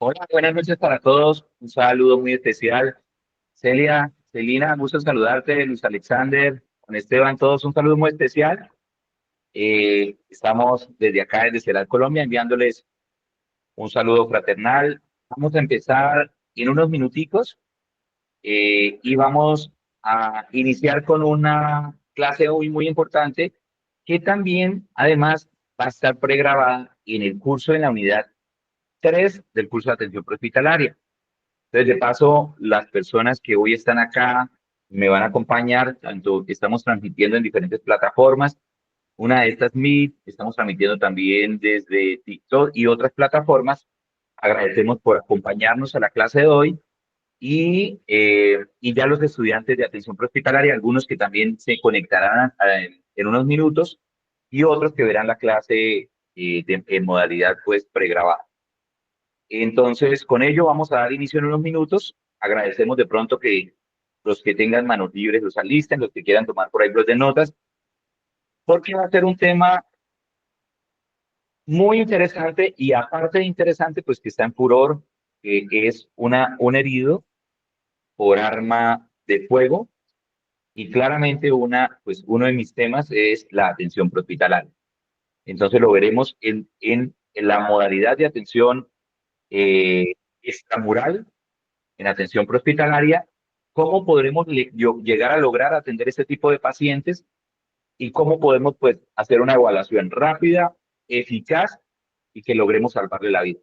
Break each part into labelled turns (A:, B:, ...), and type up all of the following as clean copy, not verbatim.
A: Hola, buenas noches para todos. Un saludo muy especial. Celia, Celina, gusto saludarte. Luis Alexander, con Esteban, todos un saludo muy especial. Estamos desde acá, desde Ciudad Colombia, enviándoles un saludo fraternal. Vamos a empezar en unos minuticos y vamos a iniciar con una clase hoy muy importante que también, además, va a estar pregrabada en el curso en la unidad 3 del curso de atención prehospitalaria. Entonces, de paso, las personas que hoy están acá me van a acompañar, tanto que estamos transmitiendo en diferentes plataformas. Una de estas Meet, estamos transmitiendo también desde TikTok y otras plataformas. Agradecemos por acompañarnos a la clase de hoy y ya los estudiantes de atención prehospitalaria, algunos que también se conectarán en unos minutos y otros que verán la clase en modalidad pues pregrabada. Entonces, con ello vamos a dar inicio en unos minutos. Agradecemos de pronto que los que tengan manos libres los alisten, los que quieran tomar por ahí bloc de notas, porque va a ser un tema muy interesante y aparte de interesante, pues que está en furor, que es un herido por arma de fuego y claramente pues uno de mis temas es la atención prehospitalaria. Entonces lo veremos en la modalidad de atención extramural en atención prehospitalaria, cómo podremos llegar a lograr atender este tipo de pacientes y cómo podemos pues hacer una evaluación rápida, eficaz y que logremos salvarle la vida.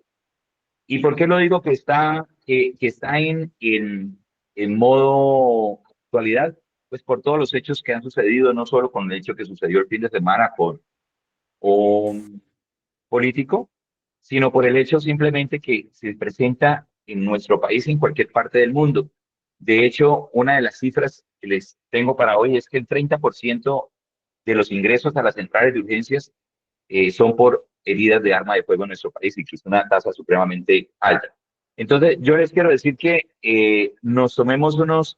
A: ¿Y por qué lo digo que está en modo actualidad? Pues por todos los hechos que han sucedido, no solo con el hecho que sucedió el fin de semana con un político, sino por el hecho simplemente que se presenta en nuestro país y en cualquier parte del mundo. De hecho, una de las cifras que les tengo para hoy es que el 30% de los ingresos a las centrales de urgencias son por heridas de arma de fuego en nuestro país y que es una tasa supremamente alta. Entonces, yo les quiero decir que nos tomemos unos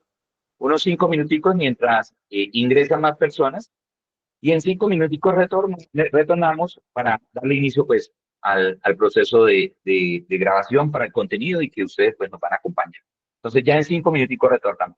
A: 5 minuticos mientras ingresan más personas y en 5 minuticos retornamos para darle inicio pues al proceso de grabación para el contenido y que ustedes pues nos van a acompañar. Entonces ya en 5 minuticos retornamos.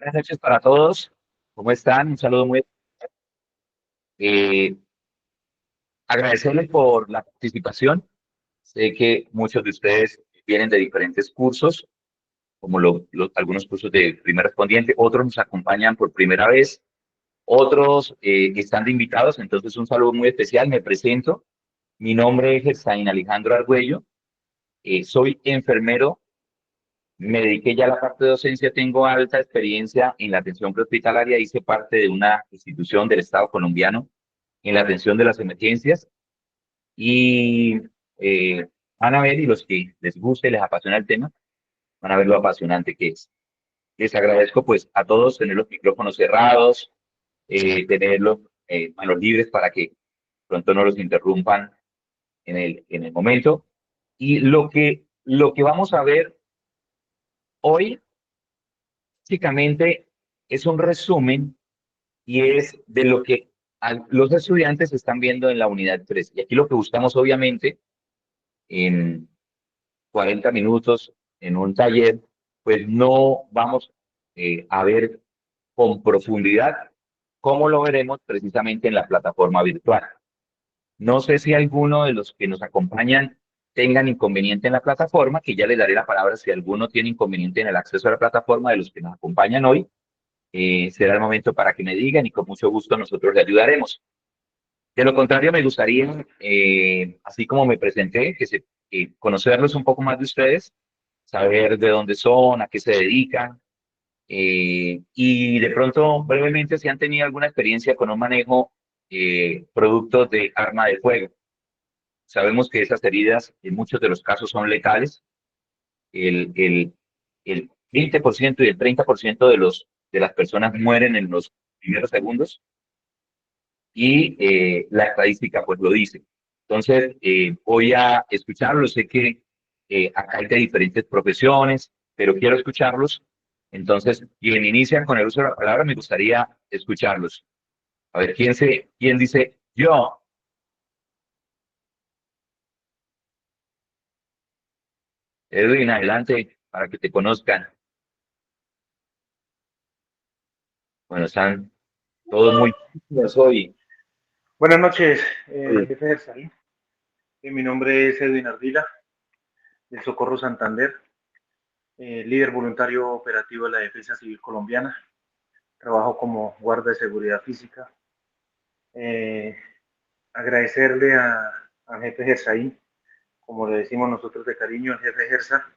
A: Buenas noches para todos. ¿Cómo están? Un saludo muy eh, agradecerles por la participación. Sé que muchos de ustedes vienen de diferentes cursos, como algunos cursos de primer respondiente, otros nos acompañan por primera vez, otros están de invitados, entonces un saludo muy especial. Me presento. Mi nombre es Gersain Alejandro Argüello. Soy enfermero, me dediqué ya a la parte de docencia, tengo alta experiencia en la atención prehospitalaria, hice parte de una institución del Estado colombiano en la atención de las emergencias y van a ver, y los que les guste, les apasiona el tema, van a ver lo apasionante que es. Les agradezco pues a todos tener los micrófonos cerrados, tenerlos manos libres para que pronto no los interrumpan en el momento. Y lo que vamos a ver hoy básicamente es un resumen y es de lo que los estudiantes están viendo en la unidad 3. Y aquí lo que buscamos, obviamente, en 40 minutos, en un taller, pues no vamos a ver con profundidad cómo lo veremos precisamente en la plataforma virtual. No sé si alguno de los que nos acompañan tengan inconveniente en la plataforma, que ya le daré la palabra si alguno tiene inconveniente en el acceso a la plataforma de los que nos acompañan hoy. Será el momento para que me digan y con mucho gusto nosotros le ayudaremos. De lo contrario, me gustaría, así como me presenté, conocerlos un poco más de ustedes, saber de dónde son, a qué se dedican, y de pronto, brevemente, si han tenido alguna experiencia con un manejo productos de arma de fuego. Sabemos que esas heridas en muchos de los casos son letales. El 20% y el 30% de las personas mueren en los primeros segundos y la estadística pues lo dice. Entonces, voy a escucharlos. Sé que acá hay de diferentes profesiones, pero quiero escucharlos. Entonces, quien inicia con el uso de la palabra, me gustaría escucharlos. A ver, quién dice yo? Edwin, adelante para que te conozcan. Bueno, están todos muy buenos hoy.
B: Buenas noches,
A: Hoy.
B: jefe del SAI. Mi nombre es Edwin Ardila, del Socorro Santander, líder voluntario operativo de la Defensa Civil Colombiana. Trabajo como guarda de seguridad física. Eh, Agradecerle al jefe Gersaí, como le decimos nosotros de cariño, al jefe Gersa,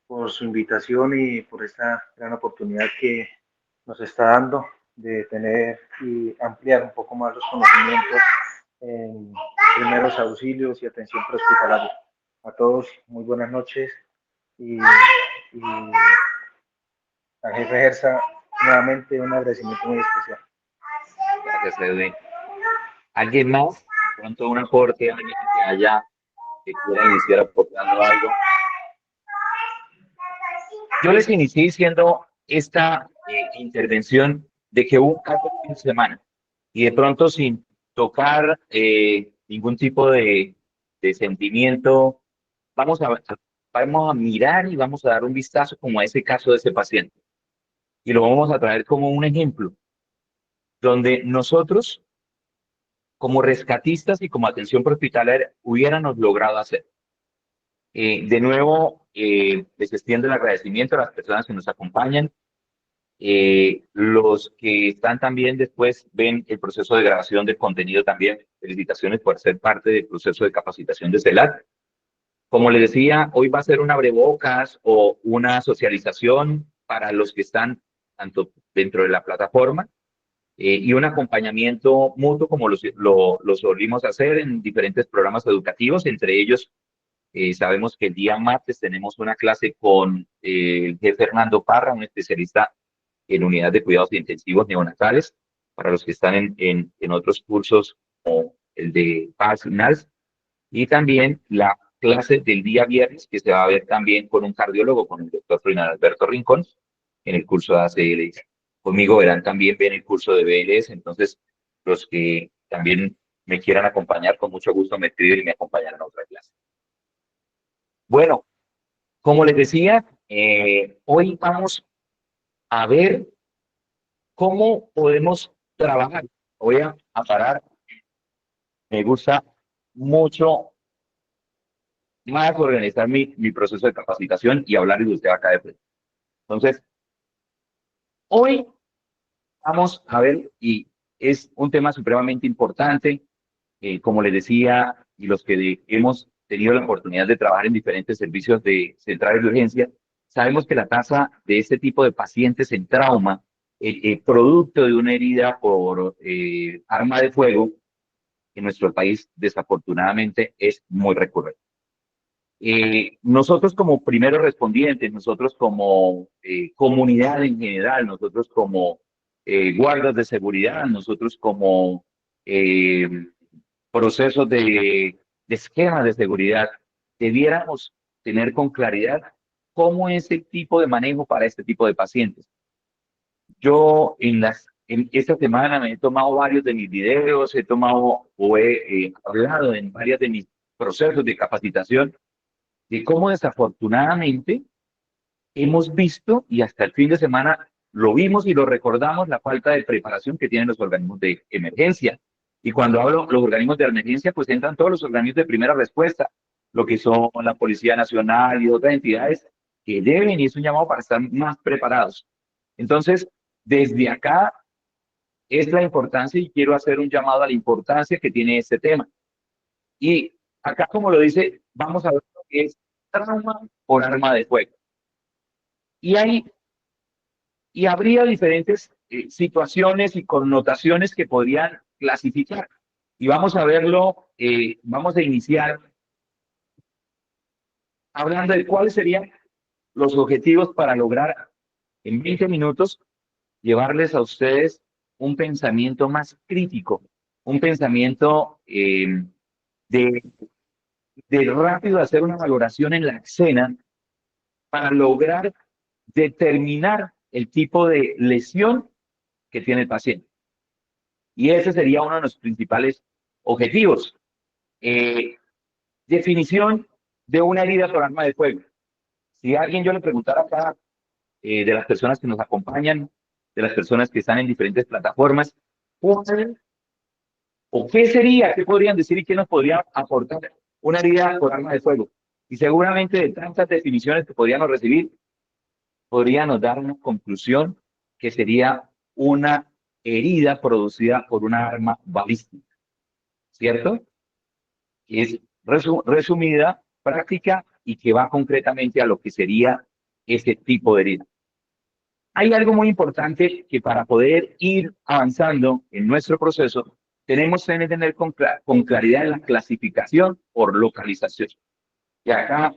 B: por su invitación y por esta gran oportunidad que nos está dando de tener y ampliar un poco más los conocimientos en primeros auxilios y atención prehospitalaria. A todos, muy buenas noches y al jefe Gersa, nuevamente un agradecimiento muy especial.
A: Gracias, Edwin. ¿Alguien más? Pronto un aporte, alguien que haya, que quiera iniciar aportando algo. Yo les inicié diciendo esta intervención de que hubo un caso el fin de semana y de pronto sin tocar ningún tipo de sentimiento, vamos vamos a mirar y vamos a dar un vistazo como a ese caso de ese paciente y lo vamos a traer como un ejemplo donde nosotros como rescatistas y como atención prehospitalaria hubiéramos logrado hacer. De nuevo, les extiendo el agradecimiento a las personas que nos acompañan. Los que están también después ven el proceso de grabación del contenido también. Felicitaciones por ser parte del proceso de capacitación de CELAC. Como les decía, hoy va a ser un abrebocas o una socialización para los que están tanto dentro de la plataforma y un acompañamiento mutuo como lo solimos hacer en diferentes programas educativos. Entre ellos, sabemos que el día martes tenemos una clase con el jefe Fernando Parra, un especialista en unidad de cuidados intensivos neonatales, para los que están en otros cursos como el de PAS y NALS, y también la clase del día viernes, que se va a ver también con un cardiólogo, con el doctor Fernando Alberto Rincón, en el curso de ACLS. Conmigo verán también bien el curso de BLS, entonces los que también me quieran acompañar, con mucho gusto me escriben y me acompañarán a otra clase. Bueno, como les decía, hoy vamos a ver cómo podemos trabajar. Voy a parar. Me gusta mucho más organizar mi proceso de capacitación y hablar de usted acá de frente. Entonces, hoy vamos a ver, y es un tema supremamente importante, como les decía, y los que hemos tenido la oportunidad de trabajar en diferentes servicios de centrales de urgencia, sabemos que la tasa de este tipo de pacientes en trauma, producto de una herida por arma de fuego, en nuestro país desafortunadamente es muy recurrente. Nosotros como primeros respondientes, nosotros como comunidad en general, nosotros como guardas de seguridad, nosotros como eh, procesos de esquema de seguridad, debiéramos tener con claridad cómo es el tipo de manejo para este tipo de pacientes. Yo en esta semana me he tomado varios de mis videos, he tomado o he hablado en varios de mis procesos de capacitación de cómo desafortunadamente hemos visto y hasta el fin de semana lo vimos y lo recordamos la falta de preparación que tienen los organismos de emergencia. Y cuando hablo de los organismos de emergencia, pues entran todos los organismos de primera respuesta, lo que son la Policía Nacional y otras entidades que deben, y es un llamado para estar más preparados. Entonces, desde acá es la importancia y quiero hacer un llamado a la importancia que tiene este tema. Y acá, como lo dice, vamos a ver lo que es trauma por arma de fuego. Y hay y habría diferentes situaciones y connotaciones que podrían clasificar. Y vamos a verlo, vamos a iniciar hablando de cuáles serían los objetivos para lograr en 20 minutos llevarles a ustedes un pensamiento más crítico, un pensamiento de, de rápido hacer una valoración en la escena para lograr determinar el tipo de lesión que tiene el paciente. Y ese sería uno de los principales objetivos. Eh, Definición de una herida por arma de fuego. Si alguien yo le preguntara acá, de las personas que nos acompañan, de las personas que están en diferentes plataformas, ¿cuál o qué sería, qué podrían decir y qué nos podría aportar una herida por arma de fuego? Y seguramente de tantas definiciones que podríamos recibir, podríamos dar una conclusión que sería una herida producida por una arma balística, ¿cierto? Que es resumida, práctica y que va concretamente a lo que sería ese tipo de herida. Hay algo muy importante que para poder ir avanzando en nuestro proceso, tenemos que tener con claridad la clasificación por localización. Y acá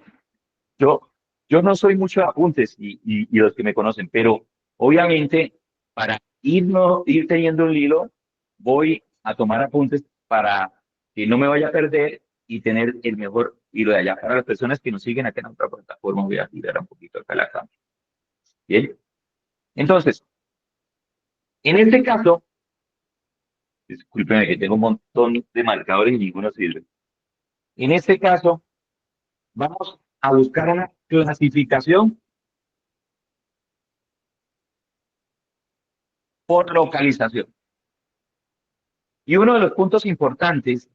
A: yo, yo no soy mucho de apuntes y los que me conocen, pero obviamente para ir teniendo un hilo, voy a tomar apuntes para que no me vaya a perder y tener el mejor hilo de allá. Para las personas que nos siguen acá en otra plataforma, voy a girar un poquito acá la cámara. Bien, entonces, en este caso, discúlpenme que tengo un montón de marcadores y ninguno sirve. En este caso, vamos a buscar una clasificación por localización. Y uno de los puntos importantes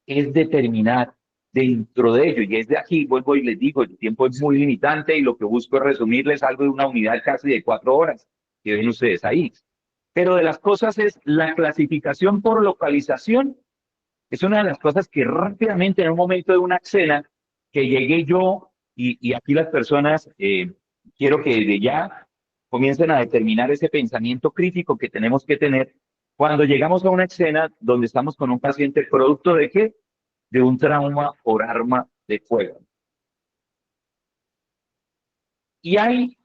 A: es determinar dentro de ello, y es de aquí, vuelvo y les digo, el tiempo es muy limitante y lo que busco es resumirles algo de una unidad casi de 4 horas, que ven ustedes ahí. Pero de las cosas es la clasificación por localización, es una de las cosas que rápidamente en un momento de una escena que llegué yo y aquí las personas, quiero que desde ya comiencen a determinar ese pensamiento crítico que tenemos que tener cuando llegamos a una escena donde estamos con un paciente producto de qué? De un trauma por arma de fuego. Y hay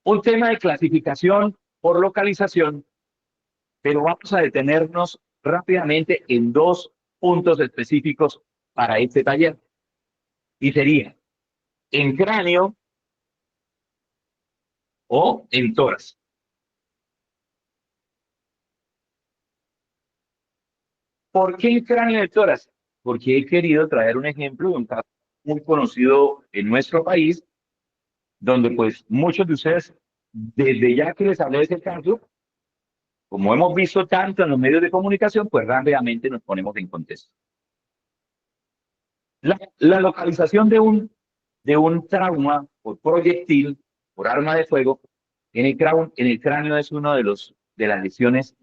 A: un tema de clasificación por localización, pero vamos a detenernos rápidamente en dos puntos específicos para este taller. Y sería en cráneo o en tórax. ¿Por qué el cráneo de tórax? Porque he querido traer un ejemplo de un caso muy conocido en nuestro país, donde pues muchos de ustedes, desde ya que les hablé de ese caso, como hemos visto tanto en los medios de comunicación, pues rápidamente nos ponemos en contexto. La localización de un trauma por proyectil, por arma de fuego, en el cráneo es uno de las lesiones,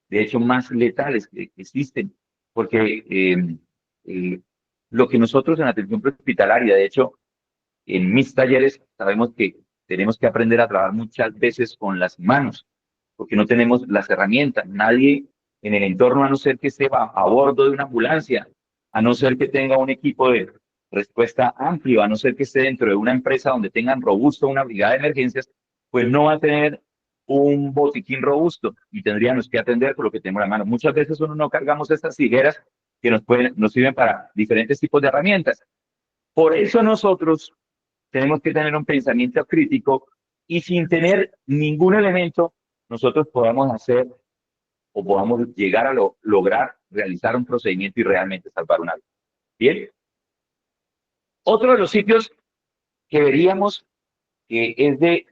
A: de hecho, más letales que existen, porque eh, lo que nosotros en atención prehospitalaria, de hecho, en mis talleres sabemos que tenemos que aprender a trabajar muchas veces con las manos, porque no tenemos las herramientas. Nadie en el entorno, a no ser que esté a bordo de una ambulancia, a no ser que tenga un equipo de respuesta amplio, a no ser que esté dentro de una empresa donde tengan robusto una brigada de emergencias, pues no va a tener un botiquín robusto y tendríamos que atender por lo que tenemos en la mano. Muchas veces uno no cargamos estas tijeras que nos sirven para diferentes tipos de herramientas. Por eso nosotros tenemos que tener un pensamiento crítico y sin tener ningún elemento, nosotros podamos hacer o podamos llegar a lograr realizar un procedimiento y realmente salvar una vida. Bien. Otro de los sitios que veríamos que es de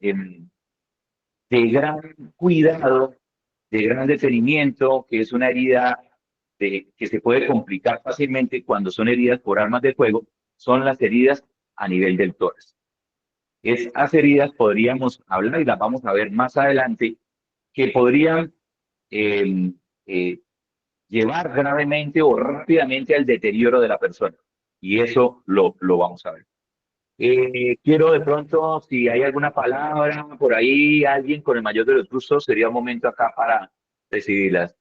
A: gran cuidado, de gran detenimiento, que es una herida que se puede complicar fácilmente cuando son heridas por armas de fuego, son las heridas a nivel del tórax. Esas heridas podríamos hablar y las vamos a ver más adelante, que podrían eh, eh, llevar gravemente o rápidamente al deterioro de la persona. Y eso lo vamos a ver. Quiero de pronto, si hay alguna palabra por ahí, alguien con el mayor de los gustos, sería un momento acá para decidirlas.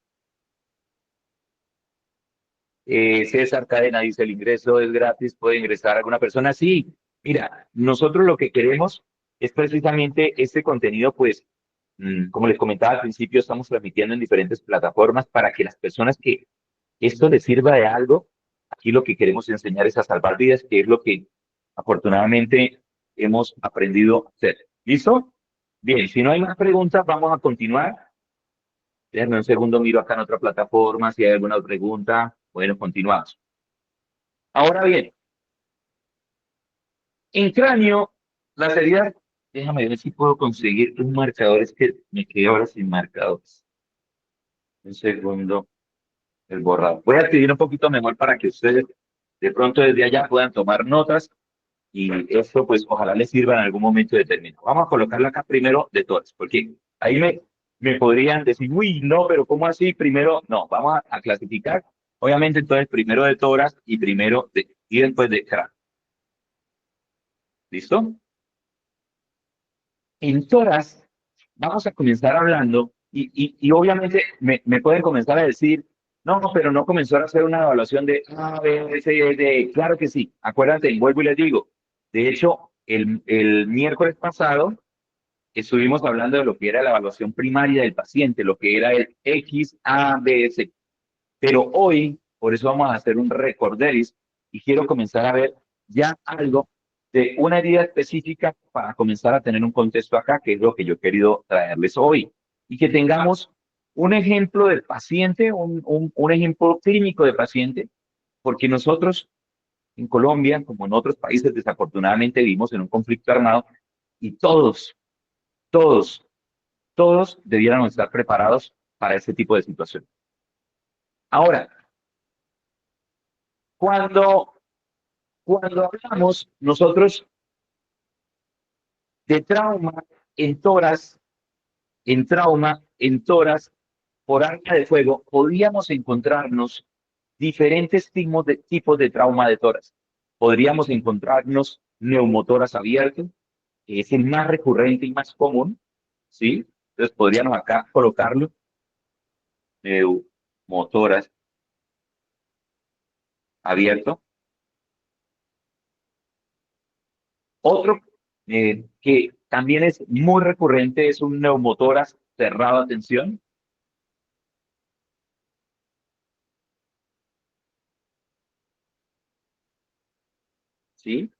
A: César Cadena dice, el ingreso es gratis, puede ingresar alguna persona. Sí, mira, nosotros lo que queremos es precisamente este contenido, pues, como les comentaba al principio, estamos transmitiendo en diferentes plataformas para que las personas que esto les sirva de algo, aquí lo que queremos enseñar es a salvar vidas, que es lo que afortunadamente hemos aprendido a hacer. ¿Listo? Bien, si no hay más preguntas, vamos a continuar. Déjenme un segundo, miro acá en otra plataforma, si hay alguna pregunta. Bueno, continuamos. Ahora bien, en cráneo, las heridas, déjame ver si puedo conseguir un marcador, es que me quedé ahora sin marcadores. Un segundo, el borrado. Voy a escribir un poquito mejor para que ustedes de pronto desde allá puedan tomar notas y esto pues ojalá les sirva en algún momento determinado. Vamos a colocarla acá primero de todas, porque ahí me podrían decir, uy, no, pero ¿cómo así? Primero, no, vamos a clasificar, obviamente entonces primero de toras y primero de, y después de cráneo. ¿Listo? En toras vamos a comenzar hablando y obviamente me pueden comenzar a decir, no, pero no comenzó a hacer una evaluación de A, B, C, D. Claro que sí, acuérdate, vuelvo y les digo. De hecho, el miércoles pasado estuvimos hablando de lo que era la evaluación primaria del paciente, lo que era el X, A, B, C. Pero hoy, por eso vamos a hacer un recorderis y quiero comenzar a ver ya algo de una herida específica para comenzar a tener un contexto acá, que es lo que yo he querido traerles hoy. Y que tengamos un ejemplo del paciente, un ejemplo clínico de paciente, porque nosotros en Colombia, como en otros países, desafortunadamente vivimos en un conflicto armado y todos, todos debiéramos estar preparados para ese tipo de situación. Ahora, cuando, cuando hablamos nosotros de trauma en toras, en trauma, en toras por arma de fuego, podríamos encontrarnos diferentes tipos de trauma de toras. Podríamos encontrarnos neumotoras abiertas, que es el más recurrente y más común, ¿sí? Entonces podríamos acá colocarlo, neumotoras abierto. Otro que también es muy recurrente es un neumotoras cerrado a tensión, ¿sí?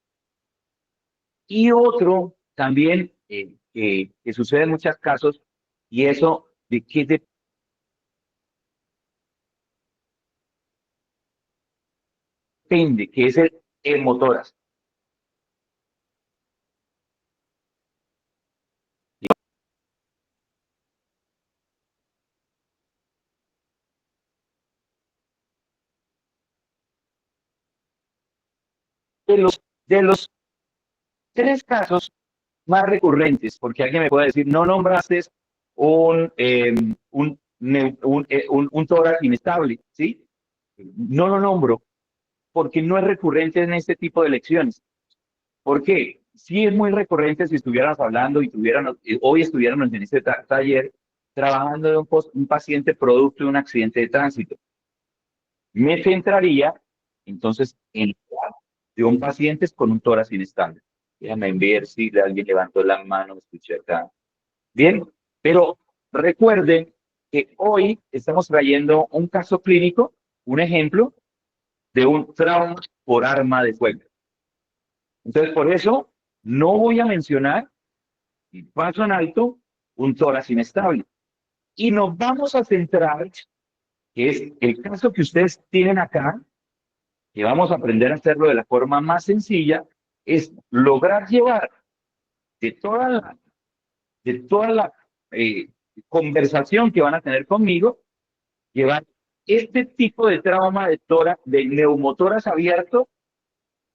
A: Y otro también que sucede en muchos casos, y eso de qué depende, que es el hemotoras. De los tres casos más recurrentes, porque alguien me puede decir, no nombraste un tórax inestable, ¿sí? No lo nombro porque no es recurrente en este tipo de lecciones. ¿Por qué? Sí es muy recurrente si estuviéramos hablando y hoy estuviéramos en este taller trabajando de un paciente producto de un accidente de tránsito. Me centraría entonces en de un paciente con un tórax inestable. Déjame ver si alguien levantó la mano, escuché acá. Bien, pero recuerden que hoy estamos trayendo un caso clínico, un ejemplo de un trauma por arma de fuego. Entonces, por eso no voy a mencionar, y paso en alto, un tórax inestable. Y nos vamos a centrar, que es el caso que ustedes tienen acá, que vamos a aprender a hacerlo de la forma más sencilla, es lograr llevar de toda la, de toda la conversación que van a tener conmigo, llevar este tipo de trauma de neumotoras abierto,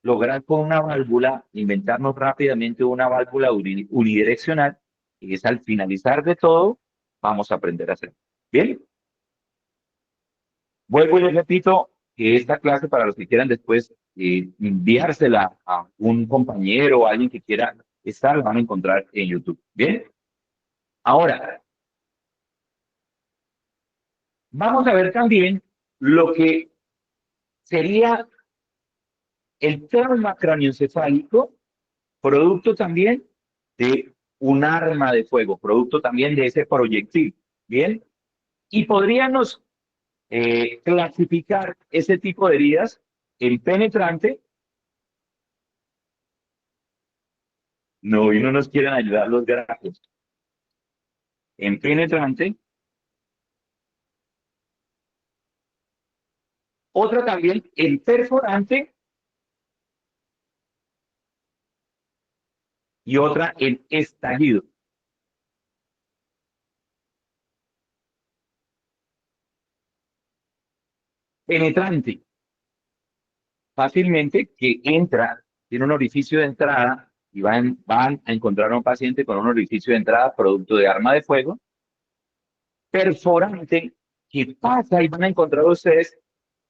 A: lograr con una válvula, inventarnos rápidamente una válvula unidireccional, y es al finalizar de todo, vamos a aprender a hacer. Bien, vuelvo y les repito que esta clase, para los que quieran después enviársela a un compañero o alguien que quiera estar, la van a encontrar en YouTube. Bien, ahora vamos a ver también lo que sería el trauma craneoencefálico, producto también de un arma de fuego, producto también de ese proyectil. Bien, y podríamos clasificar ese tipo de heridas en penetrante. No, y no nos quieren ayudar los gráficos. En penetrante. Otra también en perforante y otra en estallido. Penetrante, fácilmente que entra, tiene un orificio de entrada y van a encontrar a un paciente con un orificio de entrada producto de arma de fuego. Perforante, que pasa y van a encontrar ustedes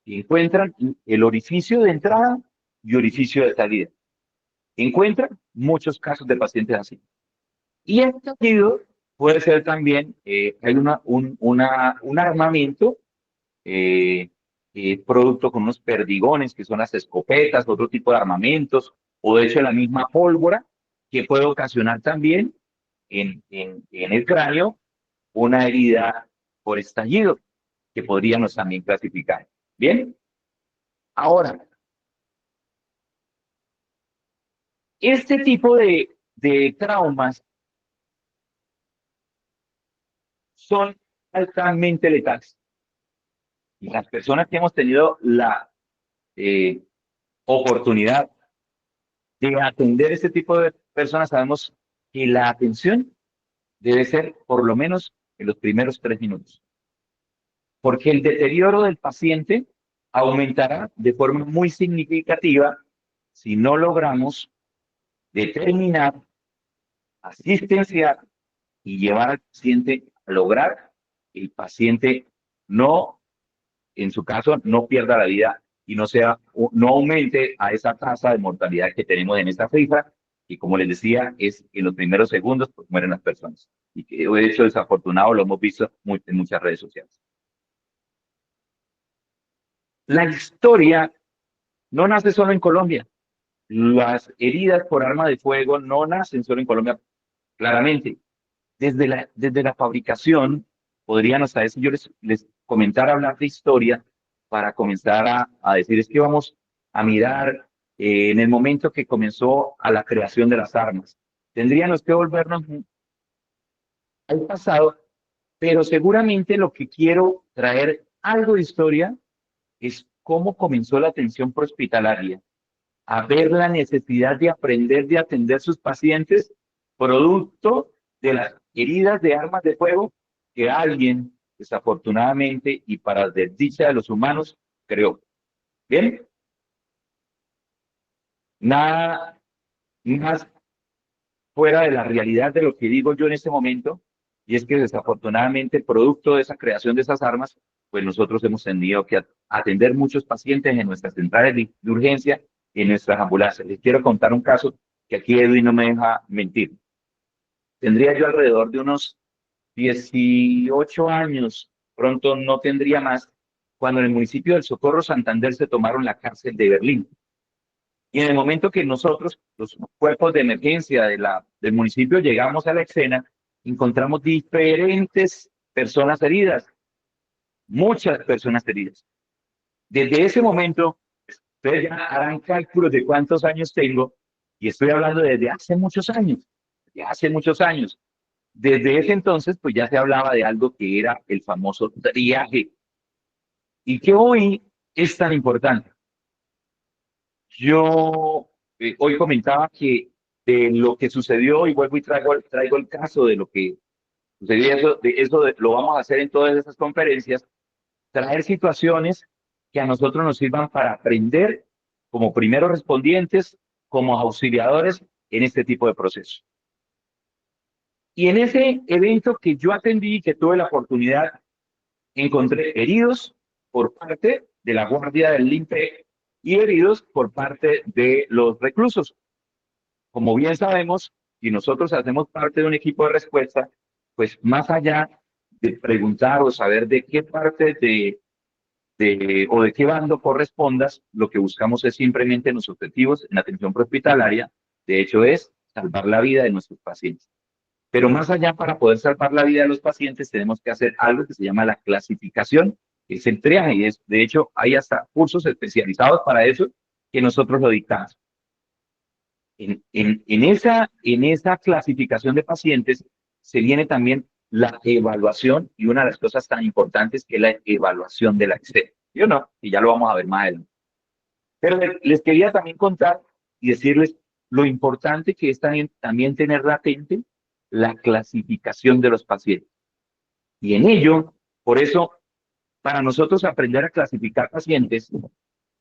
A: y encuentran el orificio de entrada y orificio de salida. Encuentran muchos casos de pacientes así. Y el estallido puede ser también, hay un armamento producto con unos perdigones, que son las escopetas, otro tipo de armamentos, o de hecho la misma pólvora, que puede ocasionar también en el cráneo una herida por estallido, que podríamos también clasificar. Bien, ahora, este tipo de traumas son altamente letales. Y las personas que hemos tenido la eh, oportunidad de atender este tipo de personas, sabemos que la atención debe ser por lo menos en los primeros 3 minutos, porque el deterioro del paciente aumentará de forma muy significativa si no logramos determinar, asistenciar y llevar al paciente a lograr que el paciente no, en su caso, no pierda la vida y no aumente a esa tasa de mortalidad que tenemos en esta cifra, y como les decía, es en los primeros segundos pues mueren las personas. Y que de hecho desafortunado lo hemos visto en muchas redes sociales. La historia no nace solo en Colombia. Las heridas por arma de fuego no nacen solo en Colombia, claramente. Desde la fabricación, podrían hasta eso, yo les comentara hablar de historia para comenzar a decir, es que vamos a mirar en el momento que comenzó a la creación de las armas. Tendríamos que volvernos al pasado, pero seguramente lo que quiero traer algo de historia es cómo comenzó la atención prehospitalaria, a ver la necesidad de aprender de atender sus pacientes producto de las heridas de armas de fuego que alguien, desafortunadamente y para desdicha de los humanos, creó. Bien, nada más fuera de la realidad de lo que digo yo en este momento, y es que desafortunadamente, producto de esa creación de esas armas, pues nosotros hemos tenido que atender muchos pacientes en nuestras centrales de urgencia y en nuestras ambulancias. Les quiero contar un caso que aquí Edwin no me deja mentir. Tendría yo alrededor de unos 18 años, pronto no tendría más, cuando en el municipio del Socorro Santander se tomaron la cárcel de Berlín. Y en el momento que nosotros, los cuerpos de emergencia del municipio, llegamos a la escena, encontramos diferentes personas heridas, muchas personas heridas. Desde ese momento, ustedes ya harán cálculos de cuántos años tengo, y estoy hablando desde hace muchos años, de hace muchos años. Desde ese entonces, pues ya se hablaba de algo que era el famoso triaje, y que hoy es tan importante. Yo hoy comentaba que de lo que sucedió, y vuelvo y traigo el caso de lo que sucedió, lo vamos a hacer en todas esas conferencias, traer situaciones que a nosotros nos sirvan para aprender como primeros respondientes, como auxiliadores en este tipo de procesos. Y en ese evento que yo atendí, que tuve la oportunidad, encontré heridos por parte de la guardia del INPE y heridos por parte de los reclusos. Como bien sabemos, si nosotros hacemos parte de un equipo de respuesta, pues más allá de preguntar o saber de qué parte o de qué bando correspondas, lo que buscamos es simplemente los objetivos en la atención prehospitalaria, de hecho es salvar la vida de nuestros pacientes. Pero más allá, para poder salvar la vida de los pacientes, tenemos que hacer algo que se llama la clasificación, que es el triaje, y de hecho hay hasta cursos especializados para eso que nosotros lo dictamos. En esa clasificación de pacientes se viene también la evaluación y una de las cosas tan importantes que es la evaluación de la Excel. ¿Sí o no? Y ya lo vamos a ver más adelante. Pero les quería también contar y decirles lo importante que es también tener latente la clasificación de los pacientes. Y en ello, por eso, para nosotros aprender a clasificar pacientes,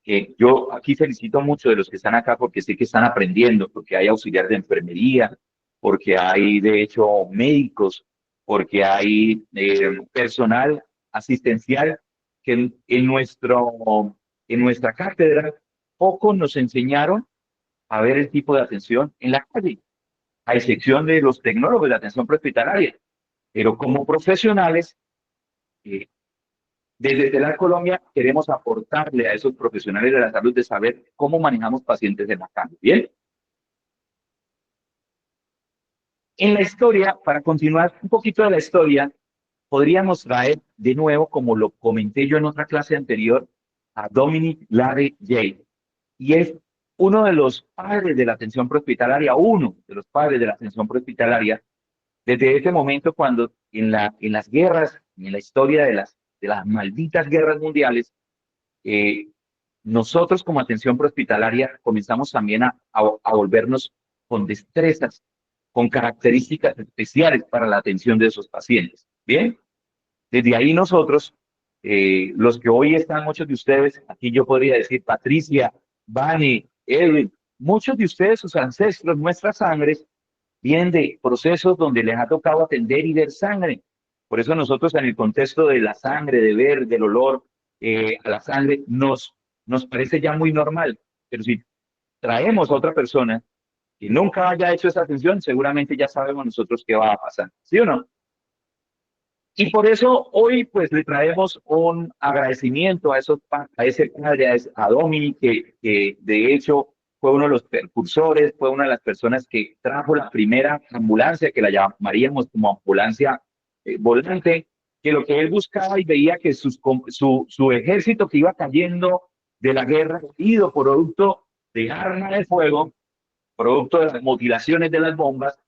A: que yo aquí felicito mucho de los que están acá porque sé que están aprendiendo, porque hay auxiliares de enfermería, porque hay de hecho médicos, porque hay personal asistencial que en nuestra cátedra poco nos enseñaron a ver el tipo de atención en la calle, a excepción de los tecnólogos de atención prehospitalaria. Pero como profesionales, eh, desde TELAR Colombia queremos aportarle a esos profesionales de la salud de saber cómo manejamos pacientes en la calle. Bien, en la historia, para continuar un poquito de la historia, podríamos traer de nuevo, como lo comenté yo en otra clase anterior, a Dominic Larry Jay. Y es uno de los padres de la atención prehospitalaria, uno de los padres de la atención prehospitalaria, desde ese momento cuando en las guerras, en la historia de las malditas guerras mundiales, eh, nosotros como atención prehospitalaria comenzamos también a volvernos con destrezas, con características especiales para la atención de esos pacientes. Bien, desde ahí nosotros, los que hoy están, muchos de ustedes, aquí yo podría decir Patricia, Vani, Edwin, muchos de ustedes, sus ancestros, nuestras sangres, vienen de procesos donde les ha tocado atender y ver sangre. Por eso nosotros en el contexto de la sangre, de ver, del olor a la sangre, nos parece ya muy normal. Pero si traemos a otra persona que nunca haya hecho esa atención, seguramente ya sabemos nosotros qué va a pasar. ¿Sí o no? Y por eso hoy pues le traemos un agradecimiento a ese padre, a Domini, que de hecho fue uno de los precursores, fue una de las personas que trajo la primera ambulancia, que la llamaríamos como ambulancia volante, que lo que él buscaba y veía que su ejército que iba cayendo de la guerra, ido producto de arma de fuego, producto de las mutilaciones de las bombas,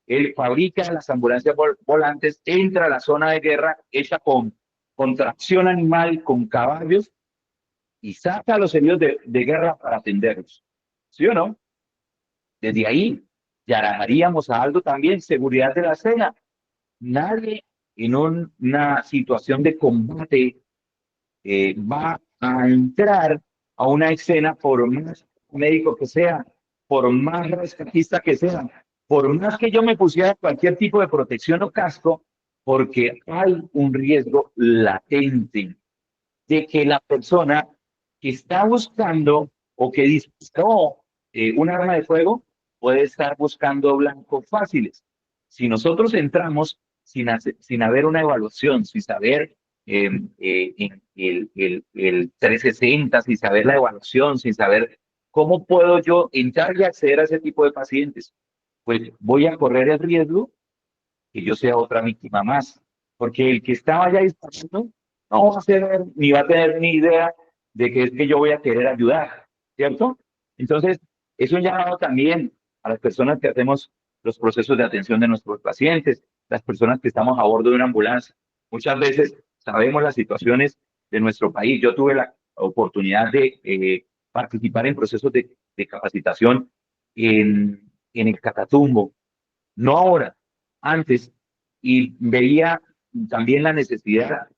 A: él fabrica las ambulancias volantes, entra a la zona de guerra hecha con tracción animal, con caballos, y saca a los heridos de guerra para atenderlos. ¿Sí o no? Desde ahí ya haríamos a algo también, seguridad de la escena. Nadie en una situación de combate va a entrar a una escena por más médico que sea, por más rescatista que sea, por más que yo me pusiera cualquier tipo de protección o casco, porque hay un riesgo latente de que la persona que está buscando o que disparó un arma de fuego puede estar buscando blancos fáciles. Si nosotros entramos sin haber una evaluación, sin saber el 360, sin saber la evaluación, sin saber cómo puedo yo entrar y acceder a ese tipo de pacientes, pues voy a correr el riesgo que yo sea otra víctima más. Porque el que estaba ya disparando no va a ser, ni va a tener ni idea de que es que yo voy a querer ayudar, ¿cierto? Entonces, es un llamado también a las personas que hacemos los procesos de atención de nuestros pacientes, las personas que estamos a bordo de una ambulancia. Muchas veces sabemos las situaciones de nuestro país. Yo tuve la oportunidad de participar en procesos de capacitación en el Catatumbo, no ahora, antes, y veía también la necesidad,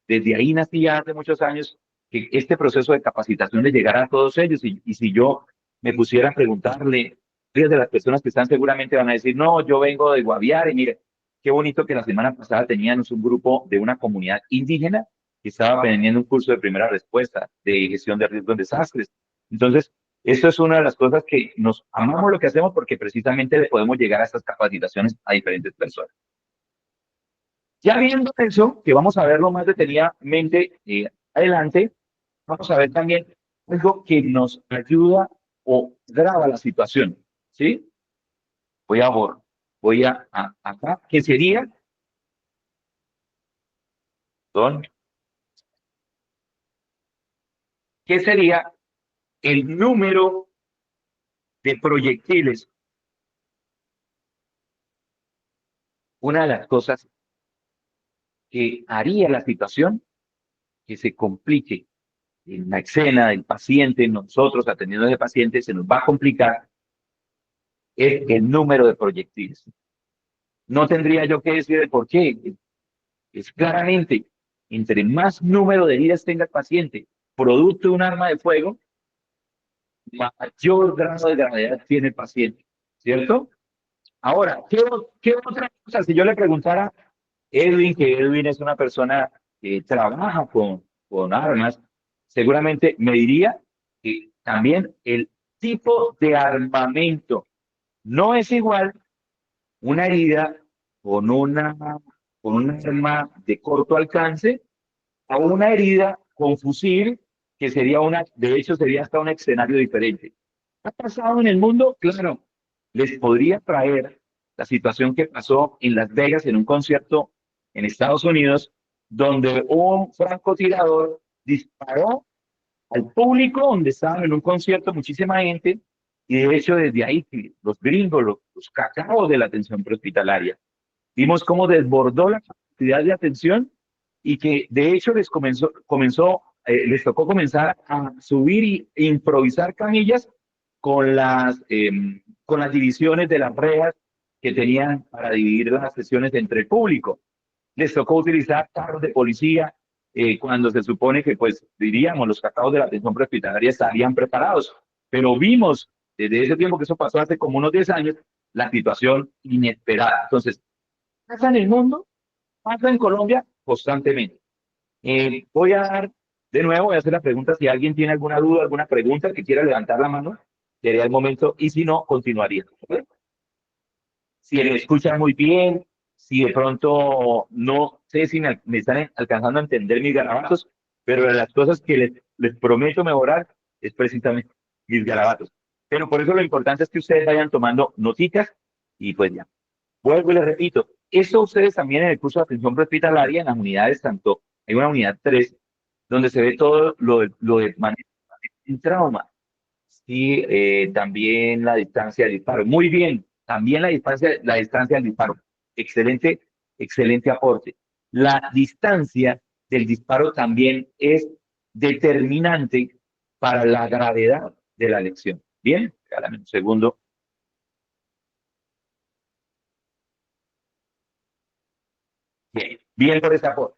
A: desde ahí nací ya hace muchos años, que este proceso de capacitación le llegara a todos ellos. Y si yo me pusiera a preguntarle, varias de las personas que están seguramente van a decir, no, yo vengo de Guaviare, y mire, qué bonito que la semana pasada teníamos un grupo de una comunidad indígena que estaba aprendiendo un curso de primera respuesta de gestión de riesgos en desastres. Entonces, esto es una de las cosas que nos amamos lo que hacemos porque precisamente le podemos llegar a estas capacitaciones a diferentes personas. Ya viendo eso, que vamos a verlo más detenidamente adelante, vamos a ver también algo que nos ayuda o graba la situación, ¿sí? Voy a borrar, acá, que sería, perdón, ¿qué sería el número de proyectiles? Una de las cosas que haría la situación que se complique en la escena del paciente, nosotros atendiendo a ese paciente, se nos va a complicar es el número de proyectiles. No tendría yo que decir el por qué. Es claramente, entre más número de heridas tenga el paciente, producto de un arma de fuego, mayor grado de gravedad tiene el paciente, ¿cierto? Ahora, ¿qué otra cosa? Si yo le preguntara a Edwin, que Edwin es una persona que trabaja con armas, seguramente me diría que también el tipo de armamento no es igual una herida con con un arma de corto alcance a una herida con fusil, que sería de hecho sería hasta un escenario diferente. ¿Ha pasado en el mundo? Claro. Les podría traer la situación que pasó en Las Vegas en un concierto en Estados Unidos, donde un francotirador disparó al público donde estaban en un concierto muchísima gente, y de hecho desde ahí los gringos, los cacaos de la atención prehospitalaria, vimos cómo desbordó la capacidad de atención y que de hecho les tocó comenzar a subir e improvisar camillas con las divisiones de las rejas que tenían para dividir las sesiones entre el público. Les tocó utilizar carros de policía cuando se supone que, pues, diríamos, los cacaos de la atención prehospitalaria estarían preparados. Pero vimos desde ese tiempo, que eso pasó hace como unos 10 años, la situación inesperada. Entonces, pasa en el mundo, pasa en Colombia constantemente. Voy a dar, de nuevo, voy a hacer la pregunta, si alguien tiene alguna duda, alguna pregunta que quiera levantar la mano, sería el momento, y si no, continuaría. ¿Okay? Si me escuchan muy bien, si de pronto no sé si me están alcanzando a entender mis garabatos, pero de las cosas que les prometo mejorar es precisamente mis garabatos. Pero por eso lo importante es que ustedes vayan tomando notitas y pues ya. Vuelvo y les repito, esto ustedes también en el curso de atención prehospitalaria, en las unidades, tanto hay una unidad 3 donde se ve todo lo de manejo en trauma. Sí, también la distancia del disparo. Muy bien, también la distancia del disparo. Excelente, excelente aporte. La distancia del disparo también es determinante para la gravedad de la lesión. Bien, regálame un segundo. Bien, bien por ese aporte.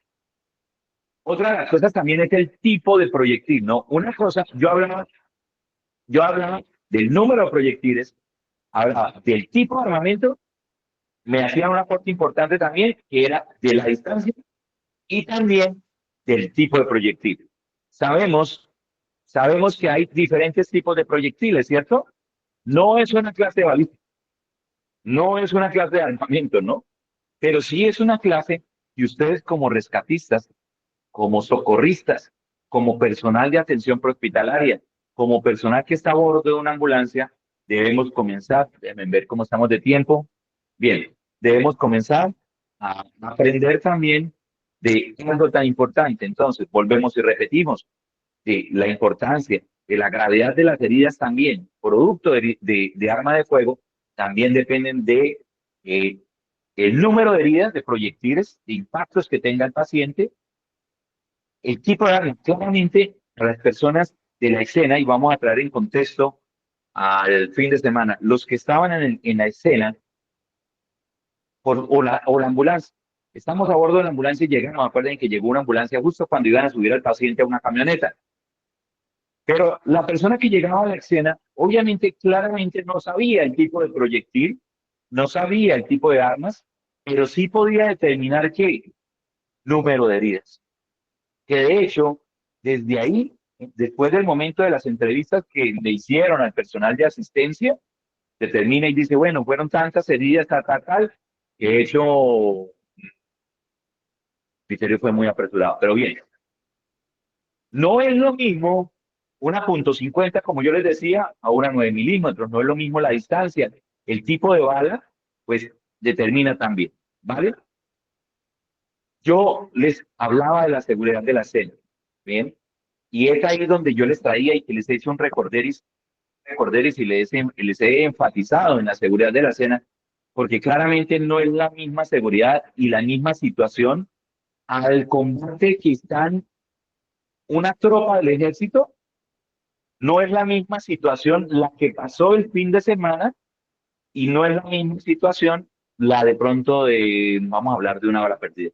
A: Otra de las cosas también es el tipo de proyectil, ¿no? Una cosa, yo hablaba del número de proyectiles, hablaba del tipo de armamento, me hacían un aporte importante también, que era de la distancia y también del tipo de proyectil. Sabemos, sabemos que hay diferentes tipos de proyectiles, ¿cierto? No es una clase de balística, no es una clase de armamento, ¿no? Pero sí es una clase que ustedes como rescatistas, como socorristas, como personal de atención prehospitalaria, como personal que está a bordo de una ambulancia, debemos comenzar, deben ver cómo estamos de tiempo. Bien, debemos comenzar a aprender también de algo tan importante. Entonces, volvemos y repetimos de la importancia, de la gravedad de las heridas también, producto de arma de fuego, también dependen de eh, el número de heridas, de proyectiles, de impactos que tenga el paciente, el tipo de arma. Claramente, a las personas de la escena, y vamos a traer en contexto al fin de semana, los que estaban en la escena o la ambulancia. Estamos a bordo de la ambulancia y llegamos, acuerden que llegó una ambulancia justo cuando iban a subir al paciente a una camioneta. Pero la persona que llegaba a la escena, obviamente, claramente no sabía el tipo de proyectil, no sabía el tipo de armas, pero sí podía determinar qué número de heridas. Que de hecho, desde ahí, después del momento de las entrevistas que le hicieron al personal de asistencia, determina y dice, bueno, fueron tantas heridas, tal, tal, tal, que de hecho, el criterio fue muy apresurado. Pero bien, no es lo mismo una .50, como yo les decía, a una 9 milímetros, no es lo mismo la distancia. El tipo de bala, pues, determina también, ¿vale? Yo les hablaba de la seguridad de la escena, ¿bien? Y es ahí donde yo les traía y que les he hecho un recorderis y les he enfatizado en la seguridad de la escena, porque claramente no es la misma seguridad y la misma situación al combate que están una tropa del ejército. No es la misma situación la que pasó el fin de semana y no es la misma situación la de pronto de, vamos a hablar de una hora perdida.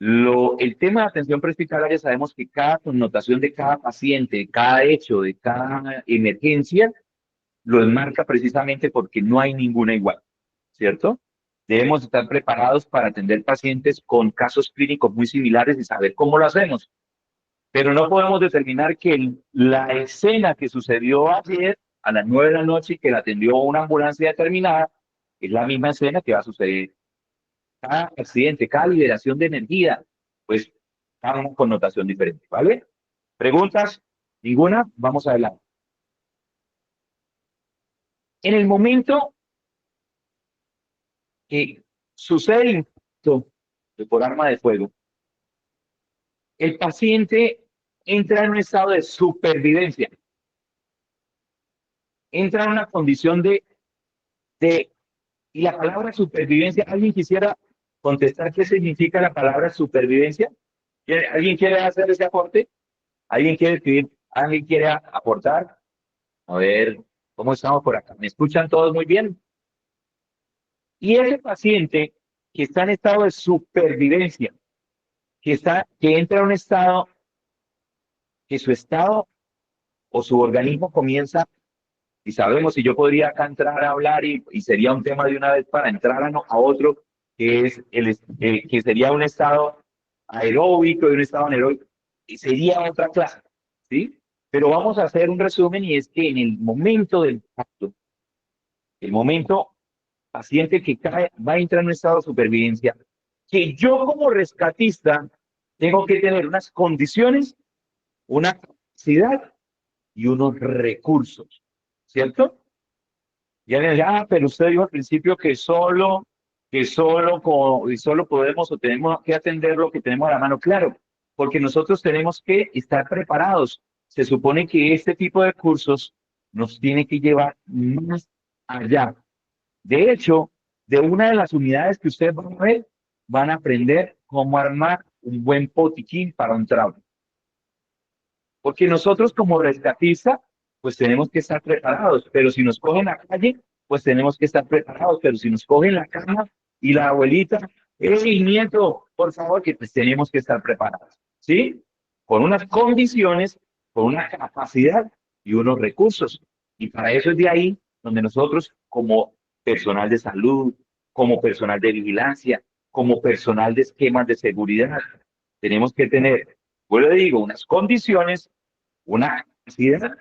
A: El tema de atención prehospitalaria, sabemos que cada connotación de cada paciente, de cada hecho, de cada emergencia, lo enmarca precisamente porque no hay ninguna igual, ¿cierto? Debemos estar preparados para atender pacientes con casos clínicos muy similares y saber cómo lo hacemos. Pero no podemos determinar que la escena que sucedió ayer a las 9 de la noche y que la atendió una ambulancia determinada es la misma escena que va a suceder. Cada accidente, cada liberación de energía, pues cada una connotación diferente, ¿vale? ¿Preguntas? ¿Ninguna? Vamos adelante. En el momento que sucede el impacto por arma de fuego, el paciente entra en un estado de supervivencia, entra en una condición de y la palabra supervivencia, ¿alguien quisiera contestar qué significa la palabra supervivencia? ¿Alguien quiere hacer ese aporte? ¿Alguien quiere escribir? ¿Alguien quiere aportar? A ver, ¿cómo estamos por acá? ¿Me escuchan todos muy bien? Y ese paciente que está en estado de supervivencia, que entra en un estado, que su estado o su organismo comienza, y sabemos si yo podría acá entrar a hablar y sería un tema de una vez para entrar a otro, que es que sería un estado aeróbico y un estado anaeróbico, y sería otra clase, ¿sí? Pero vamos a hacer un resumen y es que en el momento del impacto, el momento paciente que cae va a entrar en un estado de supervivencia, que yo como rescatista tengo que tener unas condiciones, una capacidad y unos recursos, ¿cierto? Ya le decía, pero usted dijo al principio y solo podemos o tenemos que atender lo que tenemos a la mano. Claro, porque nosotros tenemos que estar preparados. Se supone que este tipo de cursos nos tiene que llevar más allá. De hecho, de una de las unidades que ustedes van a ver, van a aprender cómo armar un buen botiquín para un trauma. Porque nosotros como rescatistas, pues tenemos que estar preparados, pero si nos cogen la calle, pues tenemos que estar preparados, pero si nos cogen la cama y la abuelita, ¡hey, nieto! Por favor, que pues tenemos que estar preparados, ¿sí? Con unas condiciones, con una capacidad y unos recursos. Y para eso es de ahí donde nosotros, como personal de salud, como personal de vigilancia, como personal de esquemas de seguridad, tenemos que tener, yo le digo, unas condiciones, una capacidad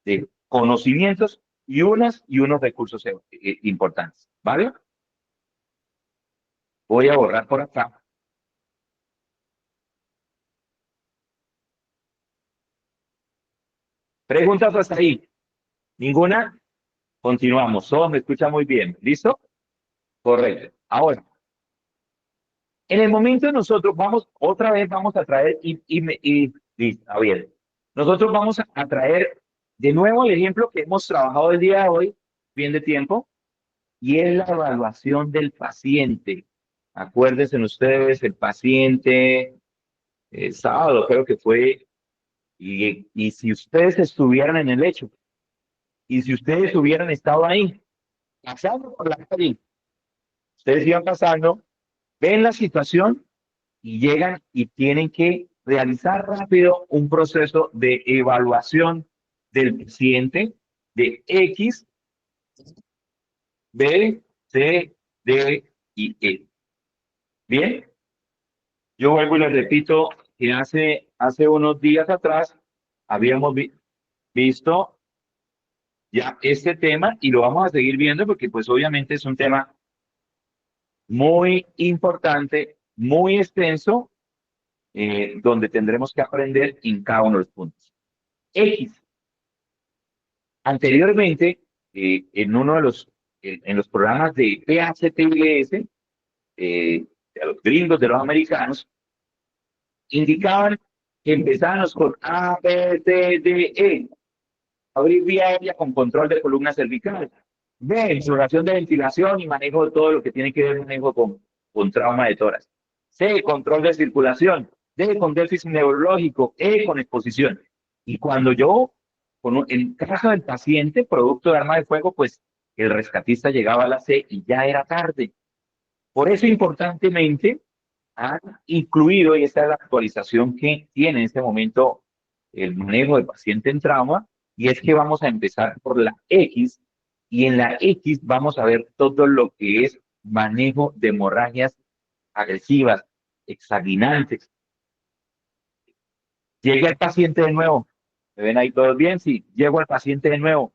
A: de conocimientos y unos recursos importantes, ¿vale? Voy a borrar por acá. Preguntas hasta ahí. ¿Ninguna? Continuamos. Todos me escuchan muy bien. ¿Listo? Correcto. Ahora, en el momento de nosotros vamos, otra vez vamos a traer, listo, a ver, nosotros vamos a traer de nuevo el ejemplo que hemos trabajado el día de hoy, bien de tiempo, y es la evaluación del paciente. Acuérdense ustedes, el paciente, el sábado creo que fue, y si ustedes estuvieran en el hecho, y si ustedes hubieran estado ahí, pasando por la calle, ustedes iban pasando, ven la situación y llegan y tienen que realizar rápido un proceso de evaluación del paciente de X, B, C, D y E. Bien, yo vuelvo y les repito que hace unos días atrás habíamos visto ya este tema y lo vamos a seguir viendo porque pues obviamente es un tema muy importante, muy extenso, donde tendremos que aprender en cada uno de los puntos. X. Anteriormente, en uno de en los programas de PHTLS, de los gringos, de los americanos, indicaban que empezábamos con A, B, C, D, E. Abrir vía aérea con control de columna cervical. B, exploración de ventilación y manejo de todo lo que tiene que ver manejo con trauma de tórax. C, control de circulación. D, con déficit neurológico. E, con exposición. Y cuando yo, en caso del paciente, producto de arma de fuego, pues el rescatista llegaba a la C y ya era tarde. Por eso, importantemente, han incluido, y esta es la actualización que tiene en este momento el manejo del paciente en trauma, y es que vamos a empezar por la X, y en la X vamos a ver todo lo que es manejo de hemorragias agresivas, exsanguinantes. Llega el paciente de nuevo. ¿Me ven ahí todos bien? Sí, llego al paciente de nuevo.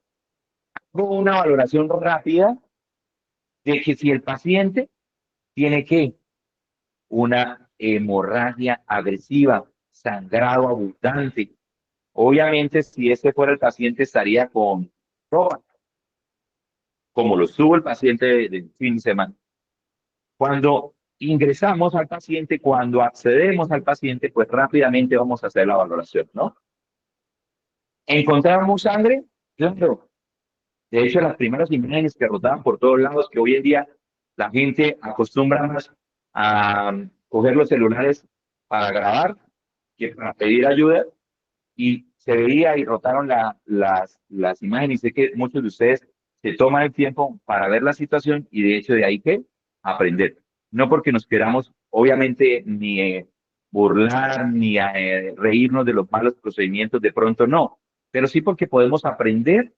A: Hago una valoración rápida de que si el paciente tiene que una hemorragia agresiva, sangrado abundante. Obviamente, si ese fuera el paciente, estaría con ropa, como lo estuvo el paciente del fin de semana. Cuando ingresamos al paciente, cuando accedemos al paciente, pues rápidamente vamos a hacer la valoración, ¿no? ¿Encontramos sangre? Claro. De hecho, las primeras imágenes que rotaban por todos lados, que hoy en día la gente acostumbra más a coger los celulares para grabar que para pedir ayuda, y se veía y rotaron las imágenes. Y sé que muchos de ustedes se toman el tiempo para ver la situación y de hecho de ahí que aprender. No porque nos queramos, obviamente, ni burlar ni reírnos de los malos procedimientos, de pronto no, pero sí porque podemos aprender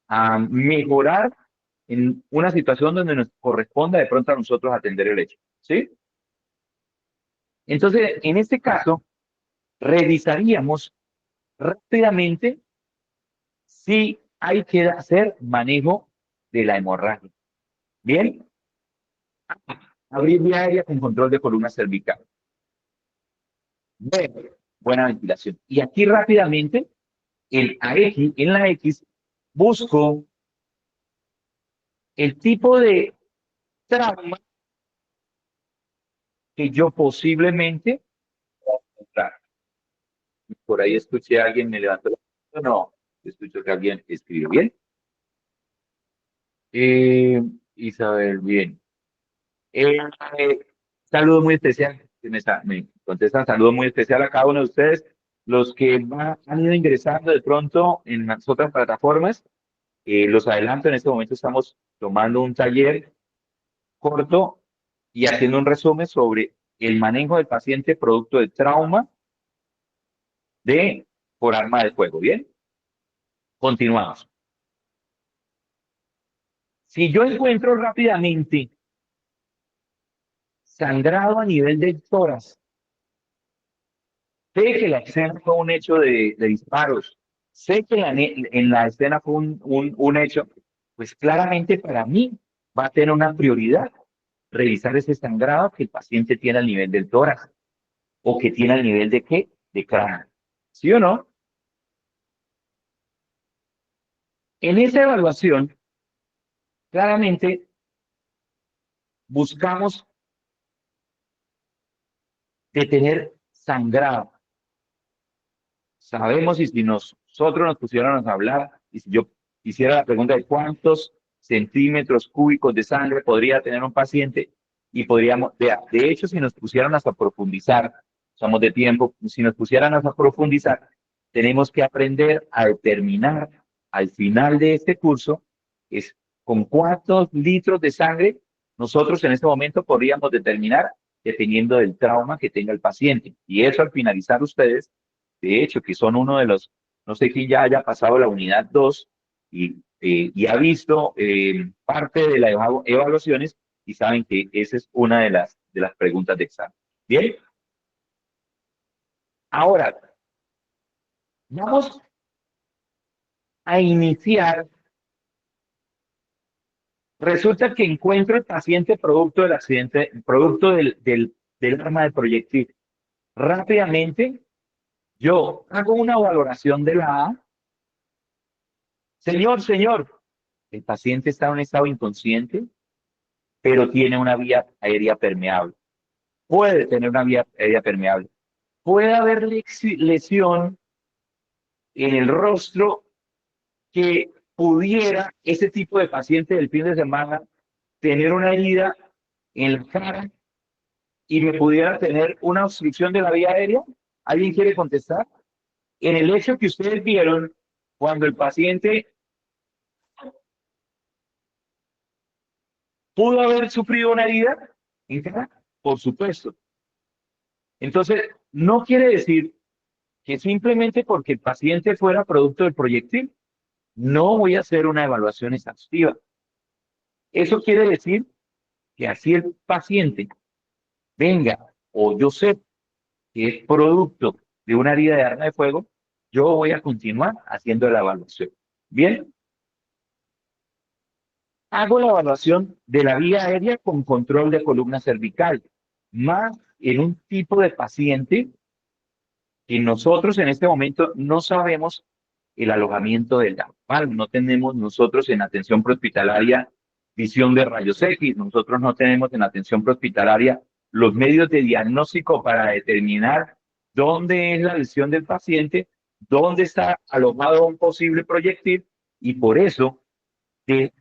A: a mejorar en una situación donde nos corresponda de pronto a nosotros atender el hecho. ¿Sí? Entonces, en este caso, revisaríamos rápidamente si hay que hacer manejo de la hemorragia. Bien, abrir vía aérea con control de columna cervical. Bueno, buena ventilación. Y aquí rápidamente, en la X, busco el tipo de trauma que yo posiblemente encontrar. Por ahí escuché a alguien, me levantó la mano. No, escucho que alguien escribió bien. Isabel, bien. Eh, saludo muy especial, que me contestan, saludo muy especial a cada uno de ustedes, los que han ido ingresando de pronto en las otras plataformas. Los adelanto, en este momento estamos tomando un taller corto y haciendo un resumen sobre el manejo del paciente producto de trauma por arma de fuego. Bien, continuamos. Si yo encuentro rápidamente sangrado a nivel del tórax, sé que la escena fue un hecho de disparos, sé que en la escena fue un hecho, pues claramente para mí va a tener una prioridad revisar ese sangrado que el paciente tiene al nivel del tórax o que tiene al nivel de qué, de cráneo. ¿Sí o no? En esa evaluación, claramente buscamos detener sangrado. Sabemos, y si nosotros nos pusiéramos a hablar, y si yo hiciera la pregunta de cuántos centímetros cúbicos de sangre podría tener un paciente, y podríamos, de hecho, si nos pusieran hasta profundizar, somos de tiempo, si nos pusieran hasta profundizar, tenemos que aprender a determinar al final de este curso es con cuántos litros de sangre nosotros en este momento podríamos determinar dependiendo del trauma que tenga el paciente. Y eso al finalizar ustedes, de hecho, que son uno de los, no sé quién ya haya pasado la unidad 2 y ha visto parte de las evaluaciones y saben que esa es una de las preguntas de examen. Bien, ahora vamos a iniciar. Resulta que encuentro el paciente producto del accidente, producto del arma de proyectil. Rápidamente, yo hago una valoración de la A. Señor, el paciente está en un estado inconsciente, pero tiene una vía aérea permeable. Puede tener una vía aérea permeable. Puede haber lesión en el rostro que pudiera ese tipo de paciente del fin de semana tener una herida en la cara y me pudiera tener una obstrucción de la vía aérea. ¿Alguien quiere contestar? En el hecho que ustedes vieron, cuando el paciente pudo haber sufrido una herida en cara, por supuesto. Entonces, no quiere decir que simplemente porque el paciente fuera producto del proyectil, no voy a hacer una evaluación exhaustiva. Eso quiere decir que así el paciente venga o yo sé que es producto de una herida de arma de fuego, yo voy a continuar haciendo la evaluación. Bien, hago la evaluación de la vía aérea con control de columna cervical, más en un tipo de paciente que nosotros en este momento no sabemos el alojamiento del lateral. No tenemos nosotros en atención prehospitalaria visión de rayos X, nosotros no tenemos en atención prehospitalaria los medios de diagnóstico para determinar dónde es la lesión del paciente, dónde está alojado un posible proyectil, y por eso,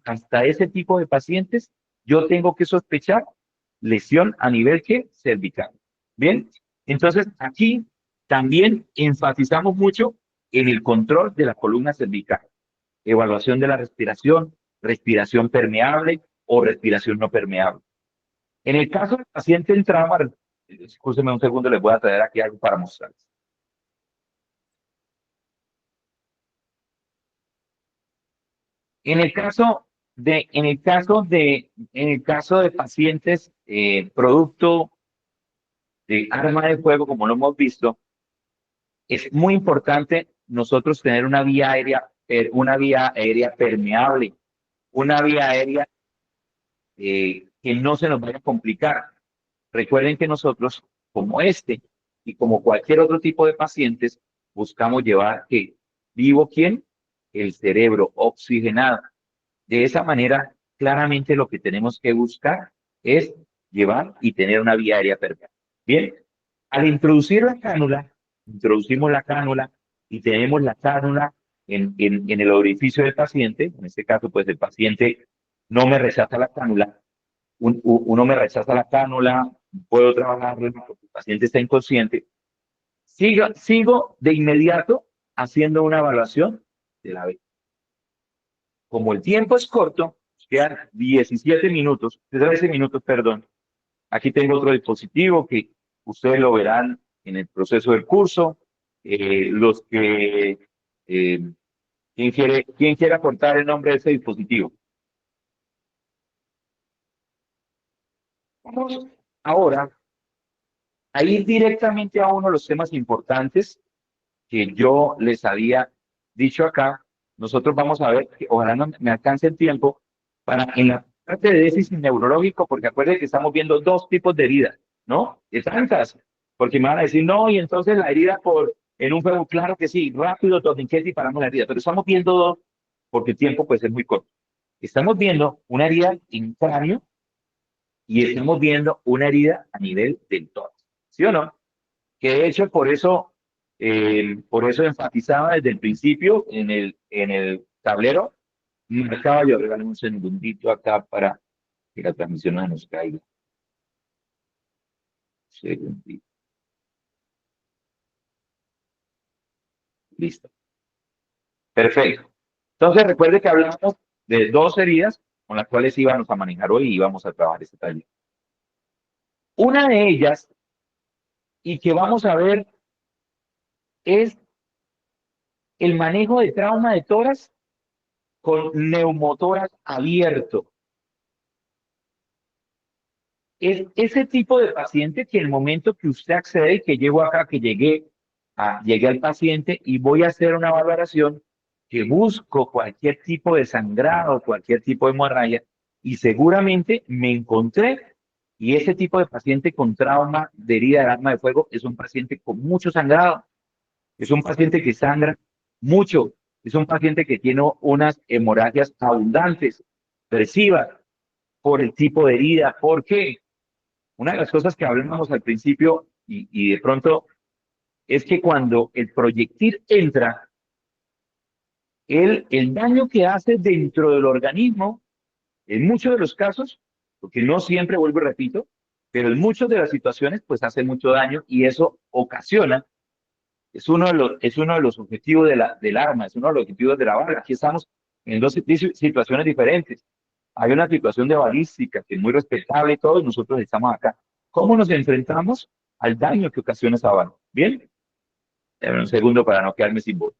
A: hasta ese tipo de pacientes, yo tengo que sospechar lesión a nivel que cervical. Bien, entonces aquí también enfatizamos mucho en el control de la columna cervical, evaluación de la respiración, respiración permeable o respiración no permeable. En el caso del paciente en trauma, escúcheme un segundo, les voy a traer aquí algo para mostrarles. En el caso de pacientes producto de arma de fuego, como lo hemos visto, es muy importante nosotros tener una vía aérea permeable, una vía aérea que no se nos vaya a complicar. Recuerden que nosotros, como este y como cualquier otro tipo de pacientes, buscamos llevar que vivo quién, el cerebro oxigenado. De esa manera, claramente lo que tenemos que buscar es llevar y tener una vía aérea permeable. Bien, al introducir la cánula, introducimos la cánula y tenemos la cánula en el orificio del paciente. En este caso, pues el paciente no me rechaza la cánula, uno me rechaza la cánula, puedo trabajarlo porque el paciente está inconsciente. Sigo de inmediato haciendo una evaluación de la vena. Como el tiempo es corto, quedan 17 minutos, 13 minutos, perdón. Aquí tengo otro dispositivo que ustedes lo verán en el proceso del curso. Los que, ¿quién quiere aportar el nombre de ese dispositivo? Vamos ahora a ir directamente a uno de los temas importantes que yo les había dicho acá. Nosotros vamos a ver, que ojalá no me alcance el tiempo, para en la parte de déficit neurológico, porque acuérdense que estamos viendo dos tipos de heridas, ¿no? De tantas, porque me van a decir, no, y entonces la herida en un juego, claro que sí, rápido, torniquete y paramos la herida, pero estamos viendo dos, porque el tiempo puede ser muy corto. Estamos viendo una herida en cráneo y estamos viendo una herida a nivel del tórax, ¿sí o no? Que de hecho por eso enfatizaba desde el principio en el tablero, marcaba, yo regalé un segundito acá para que la transmisión no nos caiga. Segundito. Listo. Perfecto. Entonces recuerde que hablamos de dos heridas con las cuales íbamos a manejar hoy y íbamos a trabajar este taller. Una de ellas, y que vamos a ver, es el manejo de trauma de tórax con neumotórax abierto. Es ese tipo de paciente que el momento que usted accede, que llego acá, que llegué al paciente y voy a hacer una valoración, que busco cualquier tipo de sangrado, cualquier tipo de hemorragia, y seguramente me encontré, y ese tipo de paciente con trauma de herida de arma de fuego es un paciente con mucho sangrado, es un paciente que sangra mucho, es un paciente que tiene unas hemorragias abundantes, agresivas, por el tipo de herida. ¿Por qué? Una de las cosas que hablábamos al principio y de pronto es que cuando el proyectil entra, el daño que hace dentro del organismo, en muchos de los casos, porque no siempre, vuelvo y repito, pero en muchas de las situaciones, pues hace mucho daño y eso ocasiona, es uno de los objetivos del arma, es uno de los objetivos de la bala. Aquí estamos en dos situaciones diferentes. Hay una situación de balística que es muy respetable y todo, y nosotros estamos acá. ¿Cómo nos enfrentamos al daño que ocasiona esa bala? Bien, dame un segundo para no quedarme sin voz.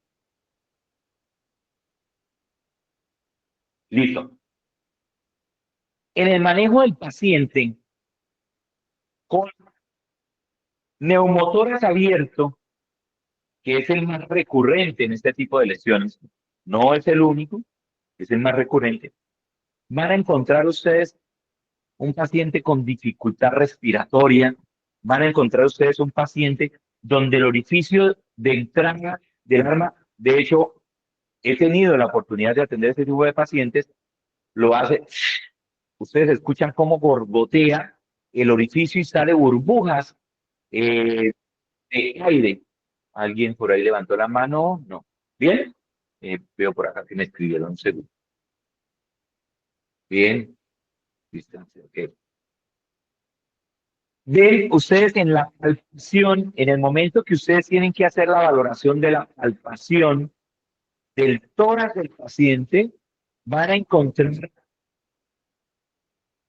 A: Listo. En el manejo del paciente con neumotórax abierto, que es el más recurrente en este tipo de lesiones, no es el único, es el más recurrente, van a encontrar ustedes un paciente con dificultad respiratoria, van a encontrar ustedes un paciente donde el orificio de entrada del arma, de hecho, he tenido la oportunidad de atender este tipo de pacientes, lo hace, ustedes escuchan cómo borbotea el orificio y sale burbujas de aire. ¿Alguien por ahí levantó la mano? No. ¿Bien? Veo por acá que me escribieron un segundo. Bien. Distancia, ok. Ven ustedes en la palpación, en el momento que ustedes tienen que hacer la valoración de la palpación del tórax del paciente, van a encontrar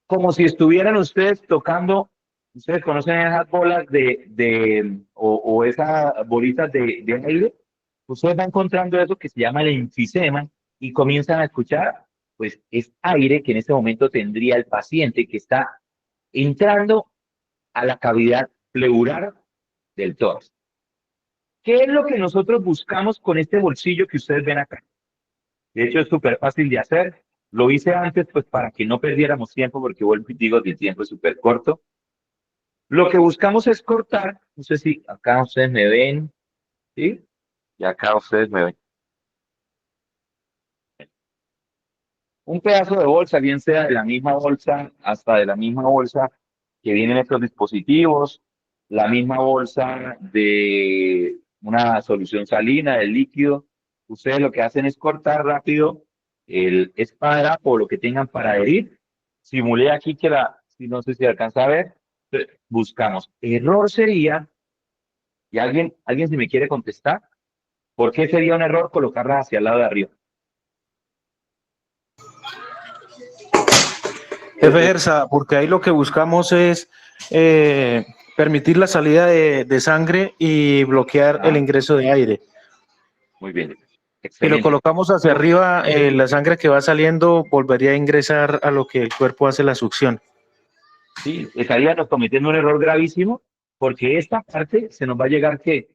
A: como si estuvieran ustedes tocando, ustedes conocen esas bolas o esas bolitas de aire, ustedes van encontrando eso que se llama el enfisema y comienzan a escuchar, pues es aire que en este momento tendría el paciente que está entrando a la cavidad pleural del tórax. ¿Qué es lo que nosotros buscamos con este bolsillo que ustedes ven acá? De hecho, es súper fácil de hacer. Lo hice antes, pues para que no perdiéramos tiempo, porque vuelvo y digo que el tiempo es súper corto. Lo que buscamos es cortar, no sé si acá ustedes me ven, ¿sí? Y acá ustedes me ven. Un pedazo de bolsa, bien sea de la misma bolsa, hasta de la misma bolsa que vienen estos dispositivos, la misma bolsa de una solución salina, del líquido. Ustedes lo que hacen es cortar rápido el espadadrapo o lo que tengan para adherir. Simulé aquí que si no sé si alcanza a ver, buscamos. Error sería, y alguien si me quiere contestar, ¿por qué sería un error colocarla hacia el lado de arriba?
C: Jefe Gersa, porque ahí lo que buscamos es permitir la salida de sangre y bloquear el ingreso de aire.
A: Muy bien,
C: Si lo
A: excelente.
C: colocamos hacia arriba, la sangre que va saliendo volvería a ingresar a lo que el cuerpo hace la succión.
A: Sí, estaríamos cometiendo un error gravísimo porque esta parte se nos va a llegar ¿qué?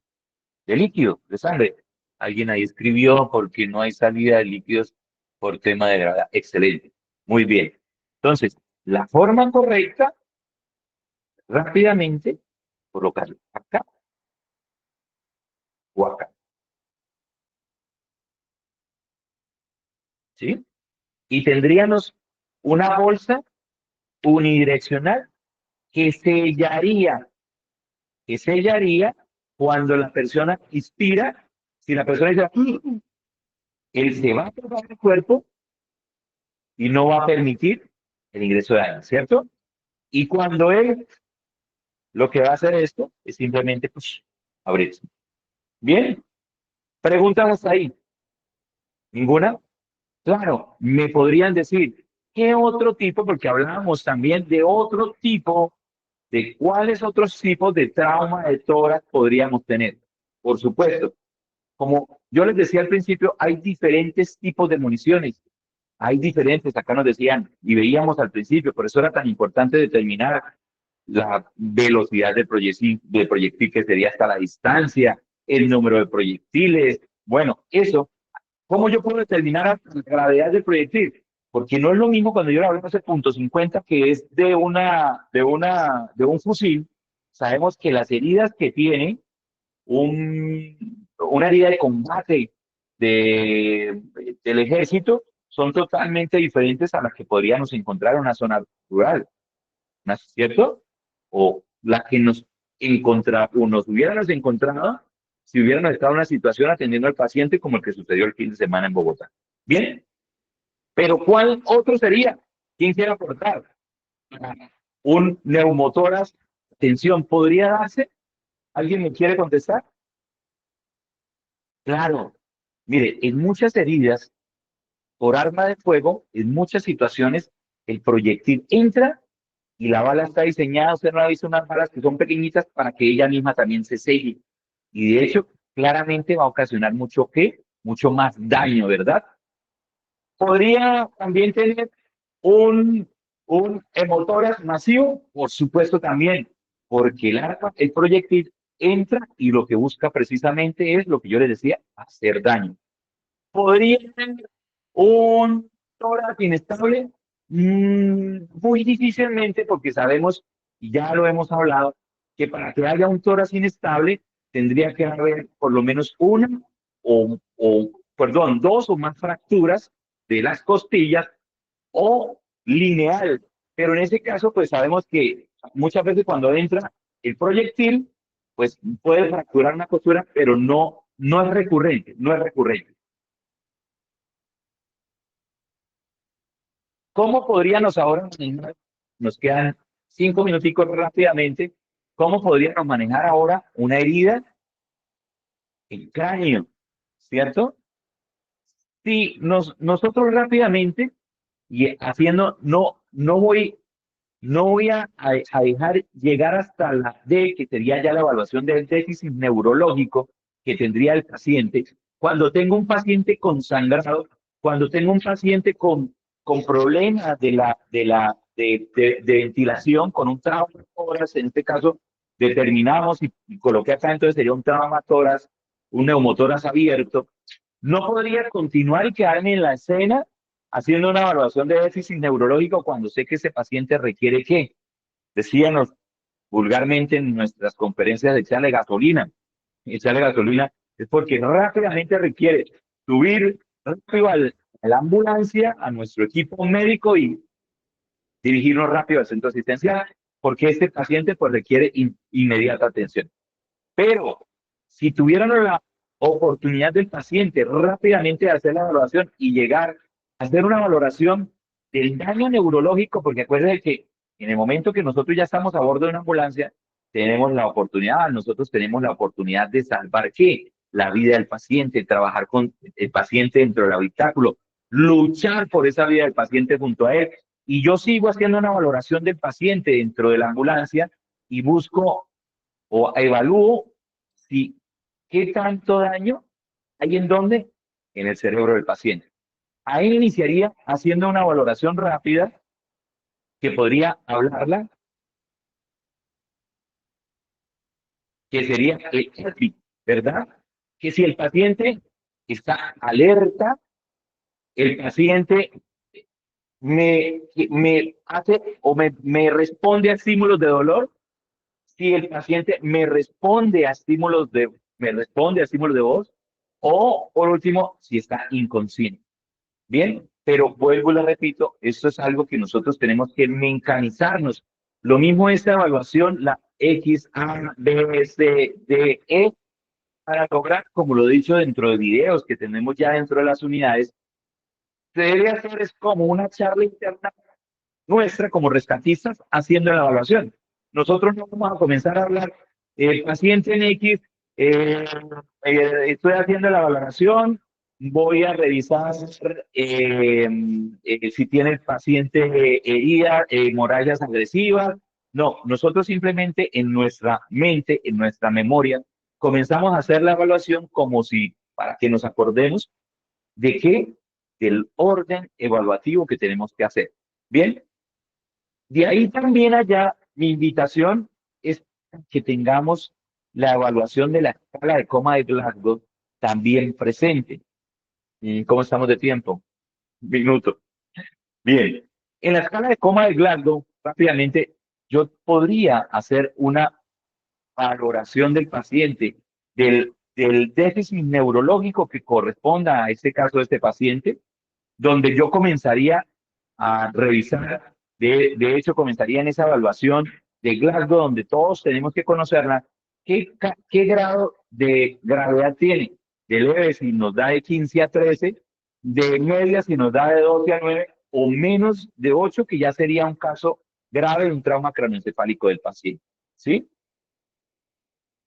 A: De líquido, de sangre. Alguien ahí escribió porque no hay salida de líquidos por tema de gravedad. Excelente. Muy bien. Entonces, la forma correcta, rápidamente, colocarlo acá o acá. ¿Sí? Y tendríamos una bolsa unidireccional que sellaría cuando la persona inspira. Si la persona dice, él se va a pegar el cuerpo y no va a permitir el ingreso de aire, ¿cierto? Y cuando él lo que va a hacer esto es simplemente pues, abrirse. Bien, preguntamos ahí. ¿Ninguna? Claro, me podrían decir, ¿qué otro tipo? Porque hablábamos también de otro tipo de cuáles otros tipos de trauma de tórax podríamos tener. Por supuesto, como yo les decía al principio, hay diferentes tipos de municiones. Hay diferentes, acá nos decían, y veíamos al principio, por eso era tan importante determinar la velocidad del proyectil que sería hasta la distancia, el número de proyectiles. Bueno, eso, ¿cómo yo puedo determinar la gravedad del proyectil? Porque no es lo mismo cuando yo hablamos de .50, que es de un fusil. Sabemos que las heridas que tiene una herida de combate del ejército son totalmente diferentes a las que podríamos encontrar en una zona rural, ¿no es cierto? O las que nos hubiéramos encontrado si hubiéramos estado en una situación atendiendo al paciente como el que sucedió el fin de semana en Bogotá. Bien, pero ¿cuál otro sería? ¿Quién quiere aportar? Un neumotórax, atención, ¿podría darse? ¿Alguien me quiere contestar? Claro, mire, en muchas heridas por arma de fuego, en muchas situaciones, el proyectil entra y la bala está diseñada, usted no ha visto unas balas que son pequeñitas para que ella misma también se selle. Y de hecho, claramente va a ocasionar mucho ¿qué? Mucho más daño, ¿verdad? Podría también tener un hemotórax masivo, por supuesto también, porque el proyectil entra y lo que busca precisamente es lo que yo les decía, hacer daño. Podría tener un tórax inestable, muy difícilmente, porque sabemos, y ya lo hemos hablado, que para que haya un tórax inestable tendría que haber por lo menos una perdón, dos o más fracturas de las costillas o lineal. Pero en ese caso, pues sabemos que muchas veces cuando entra el proyectil, pues puede fracturar una costura, pero no es recurrente, no es recurrente. ¿Cómo podríamos ahora manejar? Nos quedan 5 minuticos rápidamente. ¿Cómo podríamos manejar ahora una herida en cráneo? ¿Cierto? Si nosotros rápidamente y haciendo, no voy a dejar llegar hasta la D, que sería ya la evaluación del déficit neurológico que tendría el paciente. Cuando tengo un paciente con sangrado, cuando tengo un paciente con problemas de ventilación, con un trauma tórax, en este caso determinamos y coloqué acá, entonces sería un trauma tórax, un neumotórax abierto, no podría continuar y quedarme en la escena haciendo una evaluación de déficit neurológico cuando sé que ese paciente requiere ¿qué? Decíamos vulgarmente en nuestras conferencias de echarle gasolina. Echarle gasolina es porque rápidamente requiere subir rápido a la ambulancia, a nuestro equipo médico y dirigirnos rápido al centro asistencial, porque este paciente pues requiere inmediata atención. Pero si tuvieran la oportunidad del paciente rápidamente de hacer la evaluación y llegar a hacer una valoración del daño neurológico, porque acuérdense que en el momento que nosotros ya estamos a bordo de una ambulancia, nosotros tenemos la oportunidad de salvar ¿qué? La vida del paciente, trabajar con el paciente dentro del habitáculo, luchar por esa vida del paciente junto a él. Y yo sigo haciendo una valoración del paciente dentro de la ambulancia y busco o evalúo si qué tanto daño hay en dónde, en el cerebro del paciente. Ahí iniciaría haciendo una valoración rápida que podría hablarla, que sería el EPI, ¿verdad? Que si el paciente está alerta, el paciente me hace o me responde a estímulos de dolor, si el paciente me responde a estímulos de voz, o por último, si está inconsciente. Bien, pero vuelvo y le repito, esto es algo que nosotros tenemos que mecanizarnos. Lo mismo esta evaluación, la X, A, B, C, D, E, para lograr, como lo he dicho dentro de videos que tenemos ya dentro de las unidades, se debe hacer es como una charla interna nuestra como rescatistas haciendo la evaluación. Nosotros no vamos a comenzar a hablar, el paciente en X, estoy haciendo la valoración, voy a revisar si tiene el paciente heridas, hemorragias agresivas, No, nosotros simplemente en nuestra mente, en nuestra memoria, comenzamos a hacer la evaluación como si, para que nos acordemos de qué, del orden evaluativo que tenemos que hacer. Bien, de ahí también allá, mi invitación es que tengamos la evaluación de la escala de coma de Glasgow también presente. ¿Cómo estamos de tiempo? Minuto. Bien. En la escala de coma de Glasgow, rápidamente, yo podría hacer una valoración del paciente, del déficit neurológico que corresponda a este caso de este paciente, donde yo comenzaría a revisar, de hecho, comenzaría en esa evaluación de Glasgow, donde todos tenemos que conocerla, qué grado de gravedad tiene. De leve si nos da de 15 a 13, de media si nos da de 12 a 9, o menos de 8, que ya sería un caso grave de un trauma craneoencefálico del paciente. ¿Sí?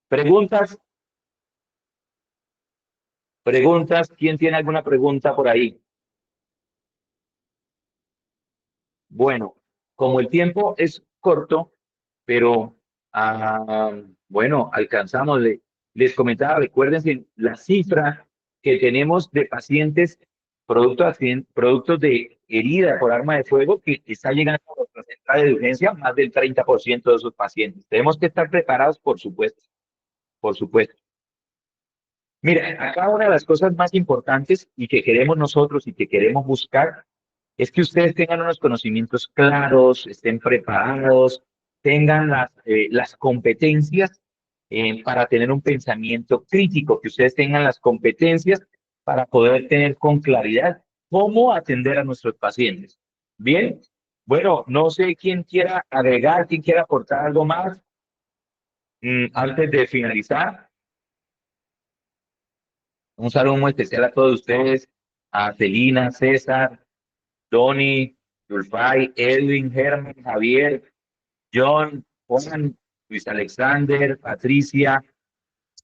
A: ¿Preguntas? ¿Preguntas? ¿Quién tiene alguna pregunta por ahí? Bueno, como el tiempo es corto, pero bueno, alcanzamos, les comentaba, recuérdense la cifra que tenemos de pacientes productos de herida por arma de fuego que está llegando a nuestra central de urgencia, más del 30% de esos pacientes. Tenemos que estar preparados, por supuesto, por supuesto. Mira, acá una de las cosas más importantes y que queremos nosotros y que queremos buscar es que ustedes tengan unos conocimientos claros, estén preparados, tengan las competencias para tener un pensamiento crítico, que ustedes tengan las competencias para poder tener con claridad cómo atender a nuestros pacientes. Bien, bueno, no sé quién quiera agregar, quién quiera aportar algo más antes de finalizar. Un saludo muy especial a todos ustedes, a Celina, César, Tony, Dulfay, Edwin, Germán, Javier, John, Juan, Luis Alexander, Patricia,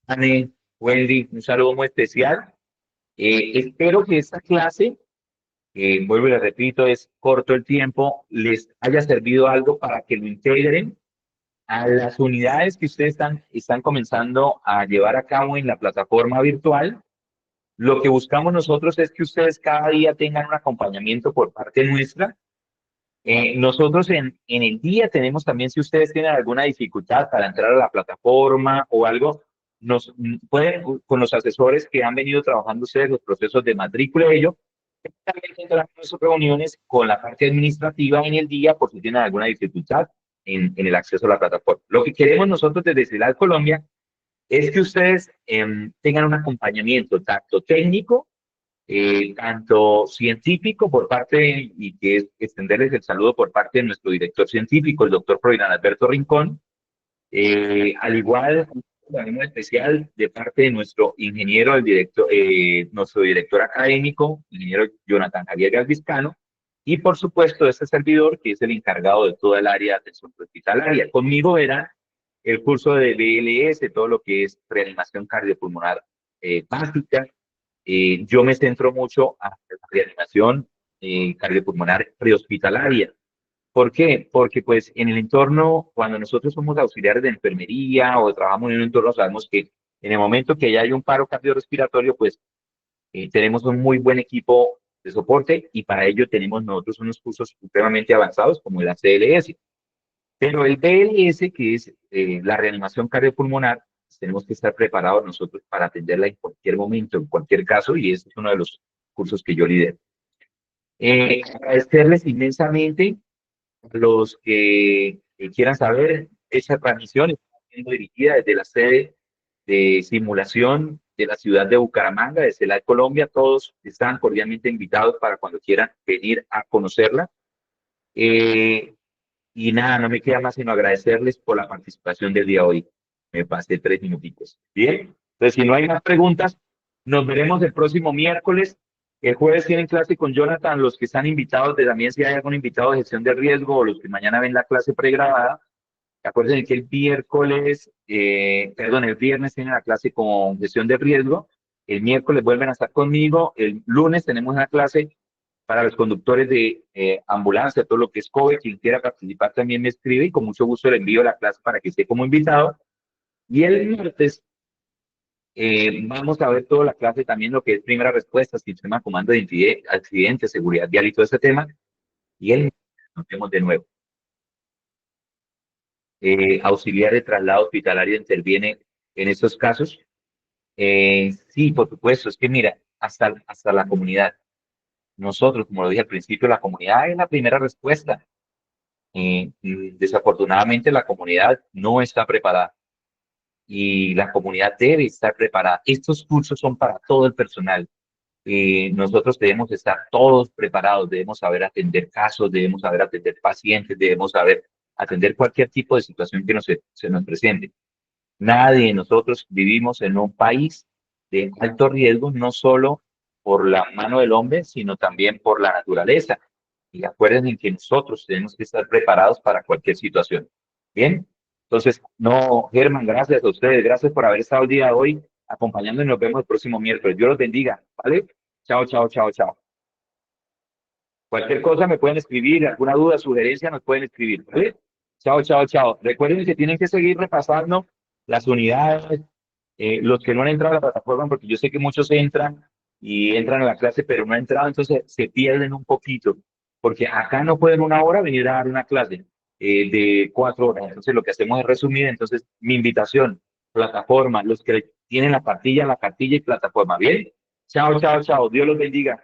A: Anne, Wendy, un saludo muy especial. Espero que esta clase, vuelvo y le repito, es corto el tiempo, les haya servido algo para que lo integren a las unidades que ustedes están comenzando a llevar a cabo en la plataforma virtual. Lo que buscamos nosotros es que ustedes cada día tengan un acompañamiento por parte nuestra. Nosotros en el día tenemos también, si ustedes tienen alguna dificultad para entrar a la plataforma o algo, nos pueden, con los asesores que han venido trabajando ustedes los procesos de matrícula y ello, también tendrán sus reuniones con la parte administrativa en el día por si tienen alguna dificultad en el acceso a la plataforma. Lo que queremos nosotros desde CELAC Colombia es que ustedes tengan un acompañamiento tanto técnico, tanto científico por parte, y que es extenderles el saludo por parte de nuestro director científico, el doctor Froilán Alberto Rincón, al igual un saludo especial de parte de nuestro ingeniero, nuestro director académico, ingeniero Jonathan Javier Galviscano, y por supuesto este servidor que es el encargado de toda el área de atención hospitalaria. Conmigo verán el curso de BLS, todo lo que es reanimación cardiopulmonar básica. Yo me centro mucho a la reanimación cardiopulmonar prehospitalaria. ¿Por qué? Porque pues en el entorno, cuando nosotros somos auxiliares de enfermería o trabajamos en un entorno, sabemos que en el momento que ya hay un paro cardiorrespiratorio, pues tenemos un muy buen equipo de soporte y para ello tenemos nosotros unos cursos supremamente avanzados como el ACLS. Pero el BLS, que es la reanimación cardiopulmonar, pues, tenemos que estar preparados nosotros para atenderla en cualquier momento, en cualquier caso, y ese es uno de los cursos que yo lidero. Agradecerles inmensamente a los que quieran saber, esa transmisión está siendo dirigida desde la sede de simulación de la ciudad de Bucaramanga, de CELAC Colombia. Todos están cordialmente invitados para cuando quieran venir a conocerla. Y nada, no me queda más sino agradecerles por la participación del día de hoy. Me pasé 3 minutitos. Bien, entonces si no hay más preguntas, nos veremos el próximo miércoles. El jueves tienen clase con Jonathan, los que están invitados, también si hay algún invitado de gestión de riesgo o los que mañana ven la clase pregrabada. Acuérdense que el el viernes tienen la clase con gestión de riesgo. El miércoles vuelven a estar conmigo. El lunes tenemos una clase para los conductores de ambulancia, todo lo que es COVID, quien quiera participar también me escribe y con mucho gusto le envío la clase para que esté como invitado. Y el martes vamos a ver toda la clase también lo que es primera respuesta, sistema de comando de accidentes, seguridad vial y todo ese tema. Y el nos vemos de nuevo. Auxiliar de traslado hospitalario interviene en estos casos. Sí, por supuesto, es que mira, hasta la comunidad. Nosotros, como lo dije al principio, la comunidad es la primera respuesta. Desafortunadamente, la comunidad no está preparada y la comunidad debe estar preparada. Estos cursos son para todo el personal. Nosotros debemos estar todos preparados, debemos saber atender casos, debemos saber atender pacientes, debemos saber atender cualquier tipo de situación que se nos presente. Nadie de nosotros vivimos en un país de alto riesgo, no solo por la mano del hombre, sino también por la naturaleza. Y acuérdense que nosotros tenemos que estar preparados para cualquier situación. Bien, entonces, no, Germán, gracias a ustedes, gracias por haber estado el día de hoy acompañándonos y nos vemos el próximo miércoles. Dios los bendiga, ¿vale? Chao, chao, chao, chao. Cualquier cosa me pueden escribir, alguna duda, sugerencia, nos pueden escribir, ¿vale? Chao, chao, chao. Recuerden que tienen que seguir repasando las unidades, los que no han entrado a la plataforma, porque yo sé que muchos entran y entran a la clase, pero no han entrado, entonces se pierden un poquito, porque acá no pueden una hora venir a dar una clase de 4 horas. Entonces lo que hacemos es resumir. Entonces mi invitación, plataforma, los que tienen la cartilla y plataforma. Bien, chao, chao, chao. Dios los bendiga.